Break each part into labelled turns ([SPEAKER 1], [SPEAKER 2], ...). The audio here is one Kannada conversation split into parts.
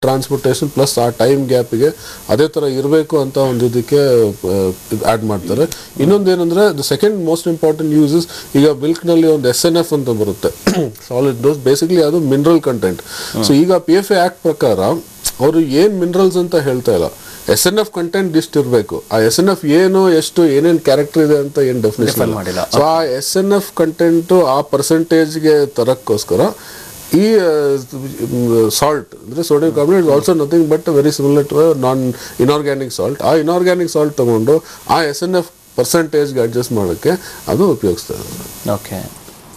[SPEAKER 1] ಟ್ರಾನ್ಸ್ಪೋರ್ಟೇಷನ್ ಪ್ಲಸ್ ಆ ಟೈಮ್ ಗ್ಯಾಪಿಗೆ ಅದೇ ಥರ ಇರಬೇಕು ಅಂತ ಒಂದು ಇದಕ್ಕೆ ಆ್ಯಡ್ ಮಾಡ್ತಾರೆ. ಇನ್ನೊಂದೇನೆಂದರೆ the second most important uses, ಈಗ ಮಿಲ್ಕ್ನಲ್ಲಿ ಒಂದು SNF ಅಂತ ಬರುತ್ತೆ, ಸಾಲಿಡ್ ಡೋಸ್, ಬೇಸಿಕ್ಲಿ ಅದು ಮಿನರಲ್ ಕಂಟೆಂಟ್. ಸೊ ಈಗ PFA ಆ್ಯಕ್ಟ್ ಪ್ರಕಾರ ಅವರು ಏನು ಮಿನರಲ್ಸ್ ಅಂತ ಹೇಳ್ತಾ ಇಲ್ಲ, SNF ಕಂಟೆಂಟ್ ಇಷ್ಟು ಇರಬೇಕು. ಆ SNF ಏನು, ಎಷ್ಟು, ಏನೇನು ಕ್ಯಾರೆಕ್ಟರ್ ಇದೆ ಅಂತ ಏನು ಡೆಫಿನೇಷನ್ ಮಾಡಿಲ್ಲ. ಸೊ ಆ SNF ಕಂಟೆಂಟು ಆ ಪರ್ಸೆಂಟೇಜ್ಗೆ ತರಕ್ಕೋಸ್ಕರ ಈ ಸಾಲ್ಟ್ ಅಂದರೆ sodium carbonate is also nothing but very similar to non inorganic salt. ಆ ಇನಾರ್ಗ್ಯಾನಿಕ್ ಸಾಲ್ಟ್ ತಗೊಂಡು ಆ SNF ಪರ್ಸೆಂಟೇಜ್ಗೆ ಅಡ್ಜಸ್ಟ್ ಮಾಡೋಕ್ಕೆ ಅದು ಉಪಯೋಗಿಸ್ತಾರೆ.
[SPEAKER 2] ಓಕೆ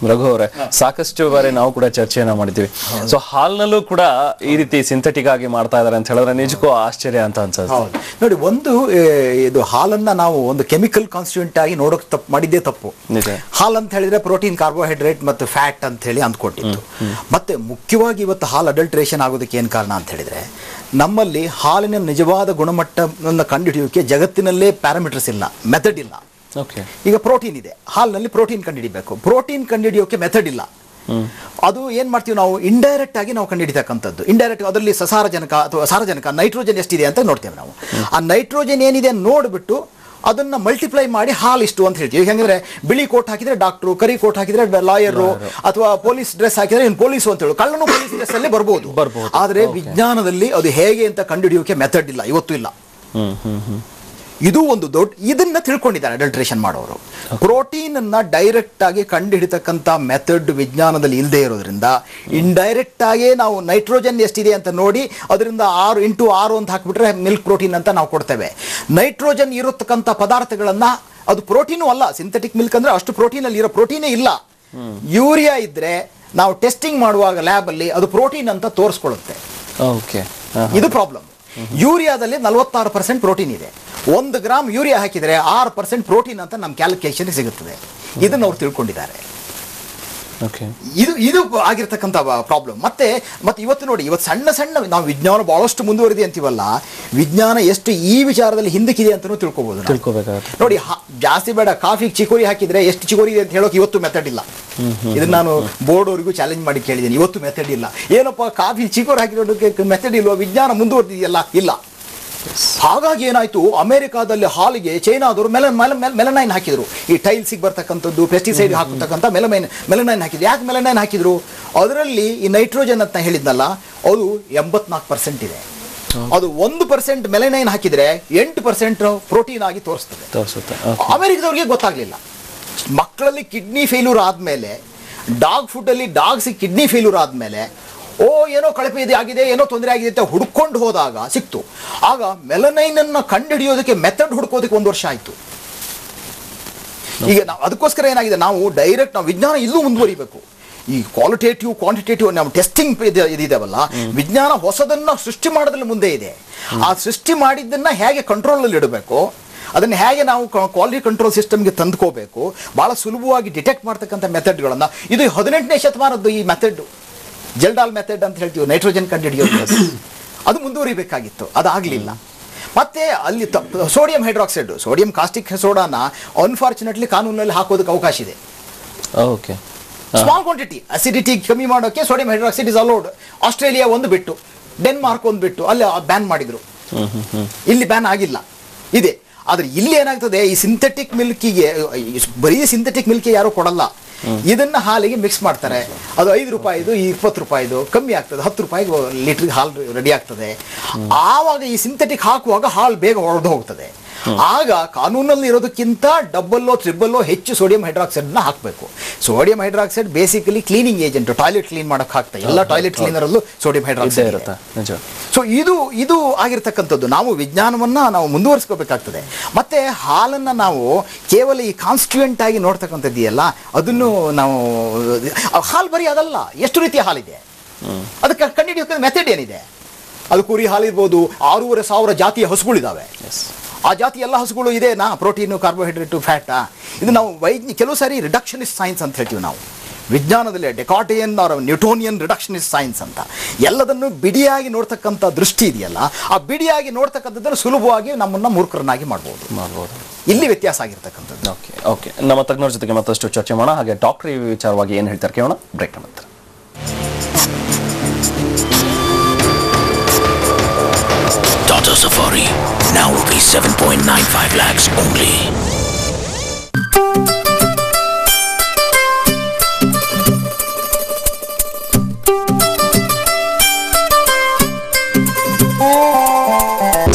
[SPEAKER 2] ರಘು ಅವರೇ, ಸಾಕಷ್ಟು ಬಾರಿ ನಾವು ಕೂಡ ಚರ್ಚೆಯನ್ನ ಮಾಡಿದ್ದೀವಿ. ಸೊ ಹಾಲ್ನಲ್ಲೂ ಕೂಡ ಈ ರೀತಿ ಸಿಂಥೆಟಿಕ್ ಆಗಿ ಮಾಡ್ತಾ ಇದಾರೆ ಅಂತ ಹೇಳಿದ್ರೆ ನಿಜಕ್ಕೂ ಆಶ್ಚರ್ಯ ಅಂತ ಅನ್ಸುತ್ತೆ.
[SPEAKER 3] ನೋಡಿ, ಒಂದು ಇದು ಹಾಲನ್ನ ನಾವು ಒಂದು ಕೆಮಿಕಲ್ ಕಾನ್ಸ್ಟಿಟ್ಯೂಂಟ್ ಆಗಿ ನೋಡೋಕೆ ಮಾಡಿದ್ದೇ ತಪ್ಪು. ಹಾಲ್ ಅಂತ ಹೇಳಿದ್ರೆ ಪ್ರೋಟೀನ್, ಕಾರ್ಬೋಹೈಡ್ರೇಟ್ ಮತ್ತು ಫ್ಯಾಟ್ ಅಂತ ಹೇಳಿ ಅಂದ್ಕೊಟ್ಟಿತ್ತು. ಮತ್ತೆ ಮುಖ್ಯವಾಗಿ ಇವತ್ತು ಹಾಲ್ ಅಡಲ್ಟ್ರೇಷನ್ ಆಗೋದಕ್ಕೆ ಏನು ಕಾರಣ ಅಂತ ಹೇಳಿದ್ರೆ, ನಮ್ಮಲ್ಲಿ ಹಾಲಿನ ನಿಜವಾದ ಗುಣಮಟ್ಟವನ್ನು ಕಂಡುಹಿಡಿಯೋಕೆ ಜಗತ್ತಿನಲ್ಲೇ ಪ್ಯಾರಾಮೀಟರ್ಸ್ ಇಲ್ಲ, ಮೆಥಡ್ ಇಲ್ಲ. ಈಗ ಪ್ರೋಟೀನ್ ಇದೆ, ಹಾಲಿನಲ್ಲಿ ಪ್ರೋಟೀನ್ ಕಂಡುಹಿಡಿಬೇಕು, ಪ್ರೋಟೀನ್ ಕಂಡುಹಿಡಿಯೋಕೆ ಮೆಥಡ್ ಇಲ್ಲ. ಅದು ಏನ್ ಮಾಡ್ತೀವಿ ನಾವು, ಇಂಡೈರೆಕ್ಟ್ ಆಗಿ ನಾವು ಕಂಡುಹಿಡಿತಕ್ಕಂಥದ್ದು. ಇಂಡೈರೆಕ್ಟ್ ಅದರಲ್ಲಿ ಸಸಾರಜನಕ ಅಥವಾ ಸಾರಜನಕ, ನೈಟ್ರೋಜನ್ ಎಷ್ಟಿದೆ ಅಂತ ನೋಡ್ತೇವೆ ನಾವು. ಆ ನೈಟ್ರೋಜನ್ ಏನಿದೆ ನೋಡ್ಬಿಟ್ಟು ಅದನ್ನ ಮಲ್ಟಿಪ್ಲೈ ಮಾಡಿ ಹಾಲ್ ಇಷ್ಟು ಅಂತ ಹೇಳ್ತೀವಿ. ಹೇಗೆಂದ್ರೆ ಬಿಳಿ ಕೋಟ್ ಹಾಕಿದ್ರೆ ಡಾಕ್ಟ್ರು, ಕರಿ ಕೋಟ್ ಹಾಕಿದ್ರೆ ಲಾಯರು, ಅಥವಾ ಪೊಲೀಸ್ ಡ್ರೆಸ್ ಹಾಕಿದ್ರೆ ಪೊಲೀಸು ಅಂತ ಹೇಳು, ಕಳ್ಳನು ಪೊಲೀಸ್ ಡ್ರೆಸ್ ಅಲ್ಲೇ ಬರ್ಬೋದು. ಆದ್ರೆ ವಿಜ್ಞಾನದಲ್ಲಿ ಅದು ಹೇಗೆ ಅಂತ ಕಂಡುಹಿಡಿಯೋಕೆ ಮೆಥಡ್ ಇಲ್ಲ, ಇವತ್ತು ಇಲ್ಲ. ಇದು ಒಂದು ದೊಡ್ಡ, ಇದನ್ನ ತಿಳ್ಕೊಂಡಿದ್ದಾರೆ ಅಡಲ್ಟ್ರೇಷನ್ ಮಾಡೋರು. ಪ್ರೋಟೀನ್ ಅನ್ನ ಡೈರೆಕ್ಟ್ ಆಗಿ ಕಂಡುಹಿಡಿತಕ್ಕಂಥ ಮೆಥಡ್ ವಿಜ್ಞಾನದಲ್ಲಿ ಇಲ್ಲದೆ ಇರೋದ್ರಿಂದ ಇಂಡೈರೆಕ್ಟ್ ಆಗಿ ನಾವು ನೈಟ್ರೋಜನ್ ಎಷ್ಟಿದೆ ಅಂತ ನೋಡಿ ಅದರಿಂದ 6 ಅಂತ ಹಾಕ್ಬಿಟ್ರೆ ಮಿಲ್ಕ್ ಪ್ರೋಟೀನ್ ಅಂತ ನಾವು ಕೊಡ್ತೇವೆ. ನೈಟ್ರೋಜನ್ ಇರತಕ್ಕಂಥ ಪದಾರ್ಥಗಳನ್ನ, ಅದು ಪ್ರೋಟೀನು ಅಲ್ಲ, ಸಿಂಥೆಟಿಕ್ ಮಿಲ್ಕ್ ಅಂದ್ರೆ ಅಷ್ಟು ಪ್ರೋಟೀನ್ ಅಲ್ಲಿ ಇರೋ ಪ್ರೋಟೀನೇ ಇಲ್ಲ. ಯೂರಿಯಾ ಇದ್ರೆ ನಾವು ಟೆಸ್ಟಿಂಗ್ ಮಾಡುವಾಗ ಲ್ಯಾಬ್ ಅಲ್ಲಿ ಅದು ಪ್ರೋಟೀನ್ ಅಂತ ತೋರಿಸ್ಕೊಳ್ಳುತ್ತೆ. ಇದು ಪ್ರಾಬ್ಲಮ್. ಯೂರಿಯಾದಲ್ಲಿ 46% ಪ್ರೋಟೀನ್ ಇದೆ. 1 ಗ್ರಾಮ್ ಯೂರಿಯಾ ಹಾಕಿದರೆ 6% ಪ್ರೋಟೀನ್ ಅಂತ ನಮ್ಮ ಕ್ಯಾಲ್ಕುಲೇಷನ್ ಸಿಗುತ್ತದೆ. ಇದನ್ನು ಅವ್ರು ತಿಳ್ಕೊಂಡಿದ್ದಾರೆ. ಇದು ಆಗಿರ್ತಕ್ಕಂಥ ಪ್ರಾಬ್ಲಮ್. ಮತ್ತೆ ಇವತ್ತು ನೋಡಿ, ಇವತ್ತು ಸಣ್ಣ ನಾವು ವಿಜ್ಞಾನ ಬಹಳಷ್ಟು ಮುಂದುವರಿದೆ ಅಂತೀವಲ್ಲ, ವಿಜ್ಞಾನ ಎಷ್ಟು ಈ ವಿಚಾರದಲ್ಲಿ ಹಿಂದಕ್ಕಿದೆ ಅಂತಲೂ ತಿಳ್ಕೋಬಹುದು. ನೋಡಿ, ಜಾಸ್ತಿ ಬೇಡ, ಕಾಫಿಗೆ ಚಿಕೋರಿ ಹಾಕಿದ್ರೆ ಎಷ್ಟು ಚಿಕೋರಿ ಇದೆ ಅಂತ ಹೇಳೋಕೆ ಇವತ್ತು ಮೆಥಡ್ ಇಲ್ಲ. ಇದನ್ನ ನಾನು ಬೋರ್ಡ್ ಅವರಿಗೂ ಚಾಲೆಂಜ್ ಮಾಡಿ ಕೇಳಿದ್ದೀನಿ, ಇವತ್ತು ಮೆಥಡ್ ಇಲ್ಲ. ಏನಪ್ಪ ಕಾಫಿ ಚಿಕೋರಿ ಹಾಕಿರೋದಕ್ಕೆ ಮೆಥಡ್ ಇಲ್ವಾ? ವಿಜ್ಞಾನ ಮುಂದುವರೆದಿದೆಯಲ್ಲ, ಇಲ್ಲ. ಹಾಗಾಗಿ ಏನಾಯ್ತು, ಅಮೆರಿಕಾದಲ್ಲಿ ಹಾಲಿಗೆ ಚೈನಾದವರು ಮೆಲನೈನ್ ಹಾಕಿದ್ರು. ಈ ಟೈಲ್ಸಿಗೆ ಬರ್ತಕ್ಕಂಥದ್ದು, ಪೆಸ್ಟಿಸೈಡ್ ಹಾಕತಕ್ಕಂಥ ಮೆಲನೈನ್ ಹಾಕಿದ್ರು. ಯಾಕೆ ಮೆಲನೈನ್ ಹಾಕಿದ್ರು? ಅದರಲ್ಲಿ ಈ ನೈಟ್ರೋಜನ್ ಅಂತ ಹೇಳಿದ್ನಲ್ಲ, ಅದು 84% ಇದೆ. ಅದು 1% ಮೆಲನೈನ್ ಹಾಕಿದ್ರೆ 8% ಪ್ರೋಟೀನ್ ಆಗಿ ತೋರಿಸ್ತದೆ. ಅಮೆರಿಕದವ್ರಿಗೆ ಗೊತ್ತಾಗ್ಲಿಲ್ಲ. ಮಕ್ಕಳಲ್ಲಿ ಕಿಡ್ನಿ ಫೇಲ್ಯೂರ್ ಆದ್ಮೇಲೆ, ಡಾಗ್ ಫುಡ್ ಅಲ್ಲಿ ಡಾಗ್ಸ್ ಕಿಡ್ನಿ ಫೇಲ್ಯೂರ್ ಆದ್ಮೇಲೆ, ಏನೋ ಕಳಪೆ ಆಗಿದೆ, ಏನೋ ತೊಂದರೆ ಆಗಿದೆ ಅಂತ ಹುಡ್ಕೊಂಡು ಹೋದಾಗ ಸಿಕ್ತು. ಆಗ ಮೆಲನೈನ್ ಅನ್ನ ಕಂಡುಹಿಡಿಯೋದಕ್ಕೆ ಮೆಥಡ್ ಹುಡ್ಕೋದಕ್ಕೆ 1 ವರ್ಷ ಆಯ್ತು. ಈಗ ನಾವು ಅದಕ್ಕೋಸ್ಕರ ಏನಾಗಿದೆ, ನಾವು ಡೈರೆಕ್ಟ್ ನಾವು ವಿಜ್ಞಾನ ಇಲ್ಲೂ ಮುಂದುವರಿಬೇಕು. ಈ ಕ್ವಾಲಿಟೇಟಿವ್ ಕ್ವಾಂಟಿಟೇಟಿವ್ ನಾವು ಟೆಸ್ಟಿಂಗ್ ಇದಿದಾವಲ್ಲ, ವಿಜ್ಞಾನ ಹೊಸದನ್ನ ಸೃಷ್ಟಿ ಮಾಡೋದ್ರಲ್ಲಿ ಮುಂದೆ ಇದೆ. ಆ ಸೃಷ್ಟಿ ಮಾಡಿದ್ದನ್ನ ಹೇಗೆ ಕಂಟ್ರೋಲ್ ಅಲ್ಲಿ ಇಡಬೇಕು, ಅದನ್ನು ಹೇಗೆ ನಾವು ಕ್ವಾಲಿಟಿ ಕಂಟ್ರೋಲ್ ಸಿಸ್ಟಮ್ಗೆ ತಂದ್ಕೋಬೇಕು, ಬಹಳ ಸುಲಭವಾಗಿ ಡಿಟೆಕ್ಟ್ ಮಾಡ್ತಕ್ಕಂಥ ಮೆಥಡ್ಗಳನ್ನ, ಇದು 18ನೇ ಶತಮಾನದ್ದು. ಈ ಮೆಥಡ್ ಜೆಲ್ಡಾಲ್ ಮೆಥಡ್ ಅಂತ ಹೇಳ್ತೀವಿ, ನೈಟ್ರೋಜನ್ ಕಂಡುಹಿಡಿಯೋದು, ಅದು ಮುಂದುವರಿಬೇಕಾಗಿತ್ತು, ಅದಾಗಲಿಲ್ಲ. ಮತ್ತೆ ಅಲ್ಲಿ ಸೋಡಿಯಂ ಹೈಡ್ರಾಕ್ಸೈಡ್, ಸೋಡಿಯಂ ಕಾಸ್ಟಿಕ್ ಸೋಡಾನ ಅನ್ಫಾರ್ಚುನೇಟ್ಲಿ ಕಾನೂನಲ್ಲಿ ಹಾಕೋದಕ್ಕೆ ಅವಕಾಶ ಇದೆ. ಸ್ಮಾಲ್ ಕ್ವಾಂಟಿಟಿ ಅಸಿಡಿಟಿ ಕಮ್ಮಿ ಮಾಡೋಕೆ sodium hydroxide is allowed. Australia ಒಂದು ಬಿಟ್ಟು, ಡೆನ್ಮಾರ್ಕ್ ಒಂದು ಬಿಟ್ಟು ಅಲ್ಲಿ ಬ್ಯಾನ್ ಮಾಡಿದ್ರು. ಇಲ್ಲಿ ಬ್ಯಾನ್ ಆಗಿಲ್ಲ, ಇದೆ. ಆದ್ರೆ ಇಲ್ಲಿ ಏನಾಗ್ತದೆ, ಈ ಸಿಂಥೆಟಿಕ್ ಮಿಲ್ಕಿಗೆ, ಬರೀ ಸಿಂಥೆಟಿಕ್ ಮಿಲ್ಕಿಗೆ ಯಾರು ಕೊಡಲ್ಲ, ಇದನ್ನ ಹಾಲಿಗೆ ಮಿಕ್ಸ್ ಮಾಡ್ತಾರೆ. ಅದು 5 ರೂಪಾಯಿದು, 20 ರೂಪಾಯಿದು ಕಮ್ಮಿ ಆಗ್ತದೆ, 10 ರೂಪಾಯಿಗೆ ಲೀಟರ್ಗೆ ಹಾಲು ರೆಡಿ ಆಗ್ತದೆ. ಆವಾಗ ಈ ಸಿಂಥೆಟಿಕ್ ಹಾಕುವಾಗ ಹಾಲು ಬೇಗ ಹೊರದು ಹೋಗ್ತದೆ. ಆಗ ಕಾನೂನಲ್ಲಿ ಇರೋದಕ್ಕಿಂತ ಡಬ್ಬಲ್ಲೋ ಟ್ರಿಬಲ್ಲೋ ಹೆಚ್ಚು ಸೋಡಿಯಂ ಹೈಡ್ರಾಕ್ಸೈಡ್ ನ ಹಾಕಬೇಕು. Sodium hydroxide basically cleaning agent, toilet clean ಮಾಡಕ್ ಹಾಕ್ತಾರೆ. ಎಲ್ಲ ಟಾಯ್ಲೆಟ್ ಕ್ಲೀನರ್ ಅಲ್ಲೂ ಸೋಡಿಯಂ ಹೈಡ್ರಾಕ್ಸೈಡ್ ಇರುತ್ತೆ. ಸೊ ಇದು ಆಗಿರ್ತಕ್ಕಂಥದ್ದು. ನಾವು ವಿಜ್ಞಾನವನ್ನ ನಾವು ಮುಂದುವರಿಸ್ಕೋಬೇಕಾಗ್ತದೆ. ಮತ್ತೆ ಹಾಲನ್ನ ನಾವು ಕೇವಲ ಈ ಕಾನ್ಸ್ಟಿಟ್ಯೂಯೆಂಟ್ ಆಗಿ ನೋಡ್ತಕ್ಕಂಥದ್ದಿಯಲ್ಲ, ಅದನ್ನು ನಾವು, ಹಾಲು ಬರೀ ಅದಲ್ಲ, ಎಷ್ಟು ರೀತಿಯ ಹಾಲಿದೆ ಅದಕ್ಕೆ ಕಂಡುಹಿಡಿಯೋಕೆ ಮೆಥಡ್ ಏನಿದೆ. ಅದು ಕುರಿ ಹಾಲಿರ್ಬೋದು, 6,500 ಜಾತಿಯ ಹಸುಗಳಿದ್ದಾವೆ. ಆ ಜಾತಿ ಎಲ್ಲ ಹಸುಗಳು ಇದೆನಾ, ಪ್ರೋಟೀನು, ಕಾರ್ಬೋಹೈಡ್ರೇಟು, ಫ್ಯಾಟಾ? ಇದು ನಾವು ಕೆಲವು ಸಾರಿ ರಿಡಕ್ಷನಿಸ್ಟ್ ಸೈನ್ಸ್ ಅಂತ ಹೇಳ್ತೀವಿ ನಾವು ವಿಜ್ಞಾನದಲ್ಲಿ. ಡೆಕಾಟಿಯನ್ ಅವರ ನ್ಯೂಟೋನಿಯನ್ ರಿಡಕ್ಷನಿಸ್ಟ್ ಸೈನ್ಸ್ ಅಂತ. ಎಲ್ಲದನ್ನು ಬಿಡಿಯಾಗಿ ನೋಡ್ತಕ್ಕಂಥ ದೃಷ್ಟಿ ಇದೆಯಲ್ಲ, ಆ ಬಿಡಿಯಾಗಿ ನೋಡ್ತಕ್ಕಂಥದ್ದನ್ನು ಸುಲಭವಾಗಿ ನಮ್ಮನ್ನ ಮೂರ್ಖರನ್ನಾಗಿ ಮಾಡ್ಬೋದು. ಇಲ್ಲಿ ವ್ಯತ್ಯಾಸ ಆಗಿರ್ತಕ್ಕಂಥದ್ದು.
[SPEAKER 2] ಓಕೆ, ನಮ್ಮ ತಜ್ಞರ ಜೊತೆಗೆ ಮತ್ತಷ್ಟು ಚರ್ಚೆ ಮಾಡೋಣ. ಹಾಗೆ ಡಾಕ್ಟರ್ ಈ ವಿಚಾರವಾಗಿ ಏನು ಹೇಳ್ತಾರೆ ಕೇಳೋಣ, ಬ್ರೇಕ್ ನಂತರ.
[SPEAKER 4] now rupees 7.95 lakhs only.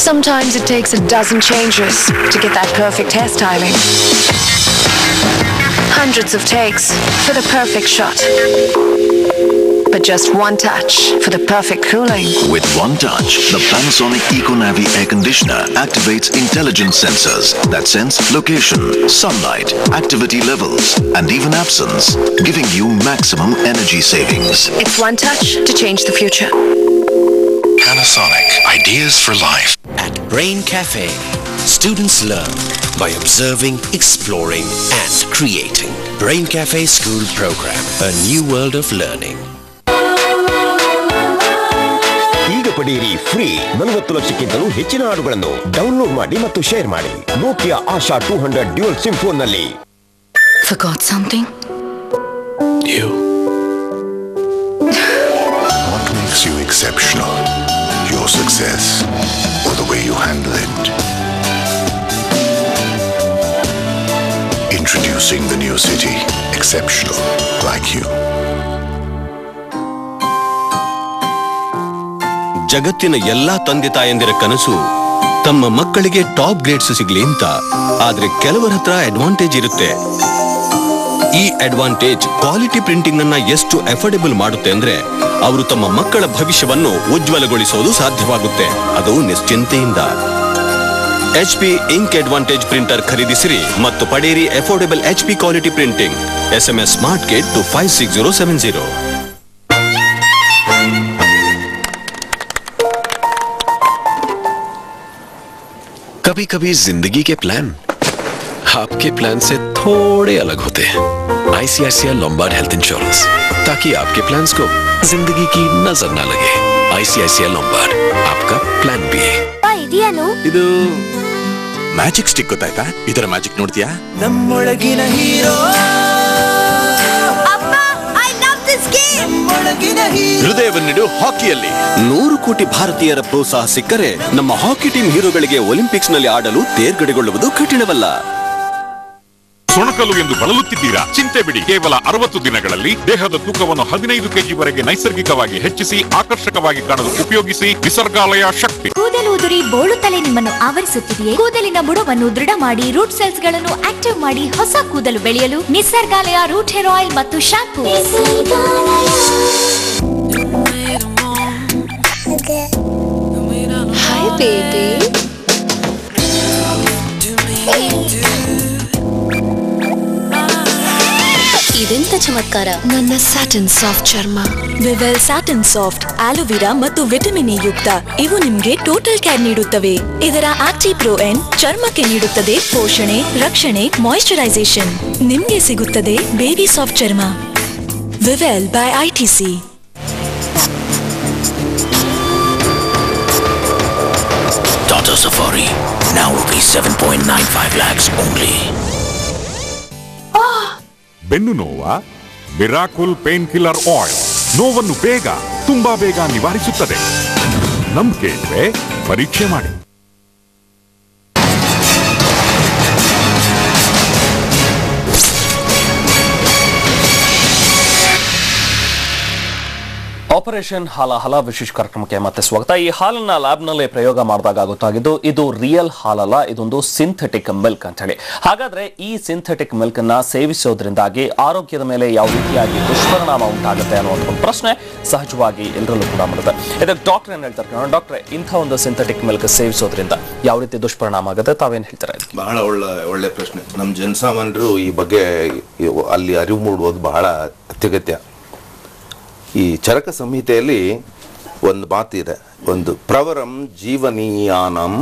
[SPEAKER 5] Sometimes it takes a dozen changes to get that perfect hairstyling. Hundreds of takes for the perfect shot. But just one touch for the perfect cooling.
[SPEAKER 4] With one touch, the Panasonic EcoNavi air conditioner activates intelligent sensors that sense location, sunlight, activity levels, and even absence, giving you maximum energy savings.
[SPEAKER 5] It's one touch to change the future.
[SPEAKER 4] Panasonic, ideas for life.
[SPEAKER 6] At Brain Cafe, students learn by observing, exploring, and creating. Brain Cafe School Program, a new world of learning.
[SPEAKER 7] ಈಗ ಪಡೆಯಿರಿ ಫ್ರೀ 40 ಲಕ್ಷಕ್ಕಿಂತಲೂ ಹೆಚ್ಚಿನ ಹಾಡುಗಳನ್ನು ಡೌನ್ಲೋಡ್ ಮಾಡಿ ಮತ್ತು ಶೇರ್ ಮಾಡಿ ನೋಕಿಯಾ ಆಶಾ 200 ಡ್ಯುಯಲ್ ಸಿಮ್ ಫೋನ್ ನಲ್ಲಿ.
[SPEAKER 5] Forgot something?
[SPEAKER 4] You. What makes you exceptional? Your success or the way you handle it? Introducing the new city, exceptional like you.
[SPEAKER 7] ಜಗತ್ತಿನ ಎಲ್ಲಾ ತಂದೆ ತಾಯಂದಿರ ಕನಸು ತಮ್ಮ ಮಕ್ಕಳಿಗೆ ಟಾಪ್ ಗ್ರೇಡ್ಸ್ ಸಿಗ್ಲಿ ಅಂತ. ಆದ್ರೆ ಕೆಲವರ ಹತ್ರ ಅಡ್ವಾಂಟೇಜ್ ಇರುತ್ತೆ. ಈ ಅಡ್ವಾಂಟೇಜ್ ಕ್ವಾಲಿಟಿ ಪ್ರಿಂಟಿಂಗ್ ಅನ್ನ ಎಷ್ಟು ಅಫೋರ್ಡೆಬಲ್ ಮಾಡುತ್ತೆ ಅಂದ್ರೆ ಅವರು ತಮ್ಮ ಮಕ್ಕಳ ಭವಿಷ್ಯವನ್ನು ಉಜ್ವಲಗೊಳಿಸೋದು ಸಾಧ್ಯವಾಗುತ್ತೆ, ಅದು ನಿಶ್ಚಿಂತೆಯಿಂದ. HP ಇಂಕ್ ಅಡ್ವಾಂಟೇಜ್ ಪ್ರಿಂಟರ್ ಖರೀದಿಸಿರಿ ಮತ್ತು ಪಡೆಯಿರಿ affordable HP quality printing. SMS smart kit to 56070.
[SPEAKER 4] कभी कभी जिंदगी के प्लान आपके प्लान से थोड़े अलग होते हैं. ICICI लोम्बार्ड हेल्थ इंश्योरेंस, ताकि आपके प्लान्स को जिंदगी की नजर ना लगे. ICICI लोम्बार्ड, आपका प्लान भी है. ಇದು ಮ್ಯಾಜಿಕ್ ಸ್ಟಿಕ್ ಗೊತ್ತಾಯ್ತಾ? ಇದರ ಮ್ಯಾಜಿಕ್ ನೋಡ್ತೀಯಾ?
[SPEAKER 6] ನಮ್ಮೊಳಗಿನ ಹೀರೋ
[SPEAKER 7] ಹೃದಯವನ್ನಿಡು ಹಾಕಿಯಲ್ಲಿ 100 ಕೋಟಿ ಭಾರತೀಯರ ಪ್ರೋತ್ಸಾಹ ಸಿಕ್ಕರೆ ನಮ್ಮ ಹಾಕಿ ಟೀಮ್ ಹೀರೋಗಳಿಗೆ ಒಲಿಂಪಿಕ್ಸ್ ನಲ್ಲಿ ಆಡಲು ತೇರ್ಗಡೆಗೊಳ್ಳುವುದು ಕಠಿಣವಲ್ಲ.
[SPEAKER 8] ಸೊಣಕಲು ಎಂದು ಬಳಲುತ್ತಿದ್ದೀರಾ? ಚಿಂತೆ ಬಿಡಿ, ಕೇವಲ 60 ದಿನಗಳಲ್ಲಿ ದೇಹದ ತೂಕವನ್ನು 15 kg ನೈಸರ್ಗಿಕವಾಗಿ ಹೆಚ್ಚಿಸಿ ಆಕರ್ಷಕವಾಗಿ ಕಾಣಲು ಉಪಯೋಗಿಸಿ ನಿಸರ್ಗಾಲಯ ಶಕ್ತಿ.
[SPEAKER 9] ಕೂದಲು ಉದುರಿ ಬೋಳು ತಲೆ ನಿಮ್ಮನ್ನು ಆವರಿಸುತ್ತಿದೆಯೇ? ಕೂದಲಿನ ಬುಡವನ್ನು ದೃಢ ಮಾಡಿ ರೂಟ್ ಸೆಲ್ಸ್ ಗಳನ್ನು ಆಕ್ಟಿವ್ ಮಾಡಿ ಹೊಸ ಕೂದಲು ಬೆಳೆಯಲು ನಿಸರ್ಗಾಲಯ ರೂಟ್ ಹೇರ್ ಆಯಿಲ್ ಮತ್ತು ಶಾಂಪೂ.
[SPEAKER 5] Hi baby. ಇದೆಂತ ಚಮತ್ಕಾರ! ನನ್ನ ಸ್ಯಾಟಿನ್ ಸಾಫ್ಟ್ ಚರ್ಮ.
[SPEAKER 9] ವಿವೆಲ್ ಸ್ಯಾಟಿನ್ ಸಾಫ್ಟ್ ಆಲೋವೆರಾ ಮತ್ತು ವಿಟಮಿನ್ ಇ ಯುಕ್ತ. ಇವು ನಿಮ್ಗೆ ಟೋಟಲ್ ಕೇರ್ ನೀಡುತ್ತವೆ. ಇದರ ಆಕ್ಟಿವ್ ಪ್ರೋ ಎನ್ ಚರ್ಮಕ್ಕೆ ನೀಡುತ್ತದೆ ಪೋಷಣೆ, ರಕ್ಷಣೆ, ಮಾಯಿಶ್ಚರೈಸೇಷನ್. ನಿಮ್ಗೆ ಸಿಗುತ್ತದೆ ಬೇಬಿ ಸಾಫ್ಟ್ ಚರ್ಮ. Vivel by ITC.
[SPEAKER 4] Tata Safari, now rupees 7.95 lakhs only.
[SPEAKER 8] ಬೆನ್ನು ನೋವಾ? ಮಿರಾಕುಲ್ ಪೇನ್ ಕಿಲ್ಲರ್ ಆಯಿಲ್ ನೋವನ್ನು ತುಂಬಾ ಬೇಗ ನಿವಾರಿಸುತ್ತದೆ. ನಂಬಿಕೆ ಇದ್ರೆ ಪರೀಕ್ಷೆ ಮಾಡಿ.
[SPEAKER 2] ಆಪರೇಷನ್ ಹಾಲ ವಿಶೇಷ ಕಾರ್ಯಕ್ರಮಕ್ಕೆ ಮತ್ತೆ ಸ್ವಾಗತ. ಈ ಹಾಲನ್ನ ಲ್ಯಾಬ್ನಲ್ಲಿ ಪ್ರಯೋಗ ಮಾಡಿದಾಗ ಗೊತ್ತಾಗಿದ್ದು ಇದು ರಿಯಲ್ ಹಾಲಲ್ಲ, ಇದೊಂದು ಸಿಂಥೆಟಿಕ್ ಮಿಲ್ಕ್ ಅಂತ ಹೇಳಿ. ಹಾಗಾದ್ರೆ ಈ ಸಿಂಥೆಟಿಕ್ ಮಿಲ್ಕ್ ಅನ್ನ ಸೇವಿಸೋದ್ರಿಂದಾಗಿ ಆರೋಗ್ಯದ ಮೇಲೆ ಯಾವ ರೀತಿಯಾಗಿ ದುಷ್ಪರಿಣಾಮ ಉಂಟಾಗುತ್ತೆ ಅನ್ನೋ ಒಂದು ಪ್ರಶ್ನೆ ಸಹಜವಾಗಿ ಎಲ್ಲರಲ್ಲೂ ಕೂಡ ಮಾಡುತ್ತೆ. ಇದಕ್ಕೆ ಡಾಕ್ಟರ್ ಏನ್ ಹೇಳ್ತಾರೆ? ಡಾಕ್ಟ್ರೆ, ಇಂಥ ಒಂದು ಸಿಂಥೆಟಿಕ್ ಮಿಲ್ಕ್ ಸೇವಿಸೋದ್ರಿಂದ ಯಾವ ರೀತಿ ದುಷ್ಪರಿಣಾಮ ಆಗುತ್ತೆ, ತಾವೇನ್ ಹೇಳ್ತಾರೆ?
[SPEAKER 10] ಬಹಳ ಒಳ್ಳೆ ಪ್ರಶ್ನೆ. ನಮ್ಮ ಜನಸಾಮಾನ್ಯರು ಈ ಬಗ್ಗೆ ಅಲ್ಲಿ ಅರಿವು ಮೂಡುವುದು ಬಹಳ ಅತ್ಯಗತ್ಯ. ಈ ಚರಕ ಸಂಹಿತೆಯಲ್ಲಿ ಒಂದು ಮಾತಿದೆ, ಒಂದು ಪ್ರವರಂ ಜೀವನೀಯಾನಂ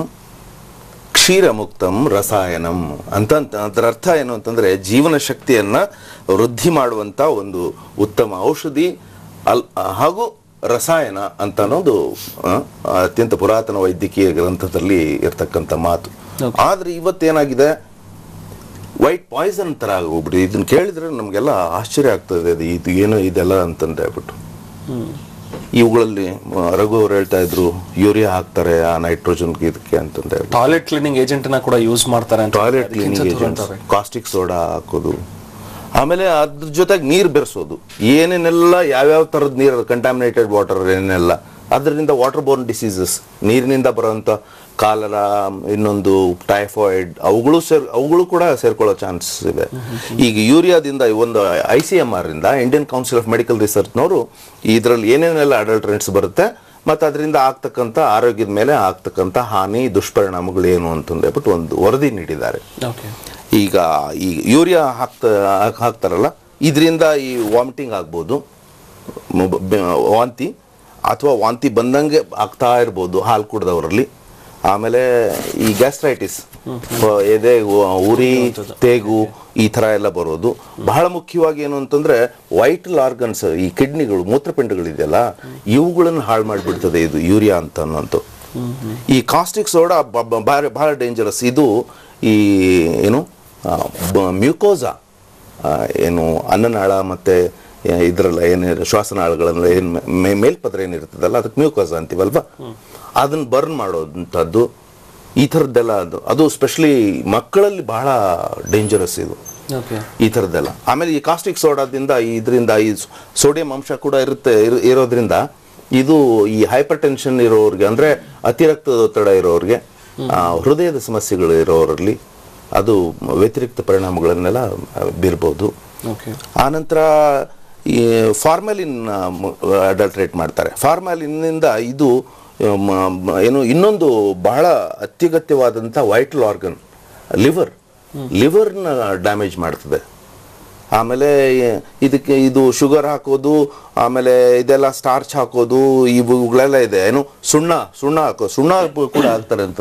[SPEAKER 10] ಕ್ಷೀರಮುಕ್ತಂ ರಸಾಯನಂ ಅಂತ. ಅದರ ಅರ್ಥ ಏನು ಅಂತಂದರೆ, ಜೀವನ ಶಕ್ತಿಯನ್ನು ವೃದ್ಧಿ ಮಾಡುವಂಥ ಒಂದು ಉತ್ತಮ ಔಷಧಿ ಹಾಗೂ ರಸಾಯನ ಅಂತ ಅನ್ನೋದು ಅತ್ಯಂತ ಪುರಾತನ ವೈದ್ಯಕೀಯ ಗ್ರಂಥದಲ್ಲಿ ಇರ್ತಕ್ಕಂಥ ಮಾತು. ಆದರೆ ಇವತ್ತೇನಾಗಿದೆ, ವೈಟ್ ಪಾಯ್ಸನ್ ಥರ ಆಗೋಗ್ಬಿಟ್ಟು ಇದನ್ನು ಕೇಳಿದ್ರೆ ನಮಗೆಲ್ಲ ಆಶ್ಚರ್ಯ ಆಗ್ತದೆ. ಇದು ಏನು ಇದೆಲ್ಲ ಅಂತಂದು ಹೇಳ್ಬಿಟ್ಟು ಇವುಗಳಲ್ಲಿ ರಘು ಅವರು ಹೇಳ್ತಾ ಇದ್ರು ಯೂರಿಯಾ ಹಾಕ್ತಾರೆ ಆ ನೈಟ್ರೋಜನ್ ಇದಕ್ಕೆ ಅಂತಂದ್ರೆ.
[SPEAKER 2] ಟಾಯ್ಲೆಟ್ ಕ್ಲೀನಿಂಗ್ ಏಜೆಂಟ್ ನ ಕೂಡ ಯೂಸ್ ಮಾಡ್ತಾರೆ.
[SPEAKER 10] Toilet cleaning agent, caustic soda ಹಾಕೋದು, ಆಮೇಲೆ ಅದ್ರ ಜೊತೆಗೆ ನೀರು ಬೆರೆಸೋದು, ಏನೇನೆಲ್ಲ ಯಾವ್ಯಾವ ಥರದ ನೀರು, ಕಂಟಾಮಿನೇಟೆಡ್ ವಾಟರ್ ಏನೆಲ್ಲ, ಅದರಿಂದ ವಾಟರ್ ಬೋರ್ನ್ ಡಿಸೀಸಸ್, ನೀರಿನಿಂದ ಬರುವಂಥ ಕಾಲರ, ಇನ್ನೊಂದು ಟೈಫಾಯ್ಡ್, ಅವುಗಳು ಕೂಡ ಸೇರ್ಕೊಳ್ಳೋ ಚಾನ್ಸಸ್ ಇದೆ. ಈಗ ಯೂರಿಯಾದಿಂದ ಒಂದು ICMR ಇಂದ, ಇಂಡಿಯನ್ ಕೌನ್ಸಿಲ್ ಆಫ್ ಮೆಡಿಕಲ್ ರಿಸರ್ಚ್ನವರು ಇದರಲ್ಲಿ ಏನೇನೆಲ್ಲ ಅಡಲ್ಟ್ರೆಂಟ್ಸ್ ಬರುತ್ತೆ ಮತ್ತು ಅದರಿಂದ ಆಗ್ತಕ್ಕಂಥ ಆರೋಗ್ಯದ ಮೇಲೆ ಆಗ್ತಕ್ಕಂಥ ಹಾನಿ, ದುಷ್ಪರಿಣಾಮಗಳು ಏನು ಅಂತಂದೇಳ್ಬಿಟ್ಟು ಒಂದು ವರದಿ ನೀಡಿದ್ದಾರೆ. ಈಗ ಈ ಯೂರಿಯಾ ಹಾಕ್ತಾರಲ್ಲ, ಇದರಿಂದ ಈ ವಾಮಿಟಿಂಗ್ ಆಗ್ಬೋದು, ವಾಂತಿ ಅಥವಾ ವಾಂತಿ ಬಂದಂಗೆ ಆಗ್ತಾ ಇರ್ಬೋದು ಹಾಲು ಕುಡ್ದವರಲ್ಲಿ. ಆಮೇಲೆ ಈ ಗ್ಯಾಸ್ಟ್ರೈಟಿಸ್, ಎದೆ ಉರಿ, ತೇಗು, ಈ ಥರ ಎಲ್ಲ ಬರೋದು. ಬಹಳ ಮುಖ್ಯವಾಗಿ ಏನು ಅಂತಂದರೆ ವೈಟಲ್ ಆರ್ಗನ್ಸ್, ಈ ಕಿಡ್ನಿಗಳು, ಮೂತ್ರಪಿಂಡಗಳಿದೆಯಲ್ಲ, ಇವುಗಳನ್ನು ಹಾಳು ಮಾಡಿಬಿಡ್ತದೆ ಇದು ಯೂರಿಯಾ ಅಂತ ಅನ್ನೋಂಥ. ಈ ಕಾಸ್ಟಿಕ್ ಸೋಡಾ ಬಹಳ ಡೇಂಜರಸ್. ಇದು ಈ ಏನು ಮ್ಯೂಕೋಸಾ, ಏನು ಅನ್ನನಾಳ ಮತ್ತು ಇದರಲ್ಲ ಏನು ಶ್ವಾಸನಾಳಗಳೆಲ್ಲ ಏನು ಮೇಲ್ಪದ್ರೆ ಏನಿರ್ತದಲ್ಲ, ಅದಕ್ಕೆ ಮ್ಯೂಕೋಸಾ ಅಂತೀವಲ್ವ, ಅದನ್ನು ಬರ್ನ್ ಮಾಡೋದಂಥದ್ದು, ಈ ಥರದ್ದೆಲ್ಲ. ಅದು ಸ್ಪೆಷಲಿ ಮಕ್ಕಳಲ್ಲಿ ಬಹಳ ಡೇಂಜರಸ್ ಇದು, ಈ ಥರದ್ದೆಲ್ಲ. ಆಮೇಲೆ ಈ ಕಾಸ್ಟಿಕ್ ಸೋಡಾದಿಂದ ಇದರಿಂದ ಈ ಸೋಡಿಯಂ ಅಂಶ ಕೂಡ ಇರೋದ್ರಿಂದ ಇದು ಈ ಹೈಪರ್ ಟೆನ್ಷನ್ ಇರೋರಿಗೆ, ಅಂದರೆ ಅತಿರಕ್ತದೊತ್ತಡ ಇರೋರಿಗೆ, ಹೃದಯದ ಸಮಸ್ಯೆಗಳು ಇರೋರಲ್ಲಿ ಅದು ವ್ಯತಿರಿಕ್ತ ಪರಿಣಾಮಗಳನ್ನೆಲ್ಲ ಬೀರ್ಬೋದು. ಆನಂತರ ಈ ಫಾರ್ಮಾಲಿನ್ ಅಡಲ್ಟ್ರೇಟ್ ಮಾಡ್ತಾರೆ. ಫಾರ್ಮಾಲಿನ್ನಿಂದ ಇದು ಏನು ಇನ್ನೊಂದು ಬಹಳ ಅತ್ಯಗತ್ಯವಾದಂಥ ವೈಟಲ್ ಆರ್ಗನ್ ಲಿವರ್ನ ಡ್ಯಾಮೇಜ್ ಮಾಡ್ತದೆ. ಆಮೇಲೆ ಇದು ಶುಗರ್ ಹಾಕೋದು, ಆಮೇಲೆ ಇದೆಲ್ಲ ಸ್ಟಾರ್ಚ್ ಹಾಕೋದು, ಇವುಗಳೆಲ್ಲ ಇದೆ. ಏನು ಸುಣ್ಣ ಕೂಡ ಹಾಕ್ತಾರೆ ಅಂತ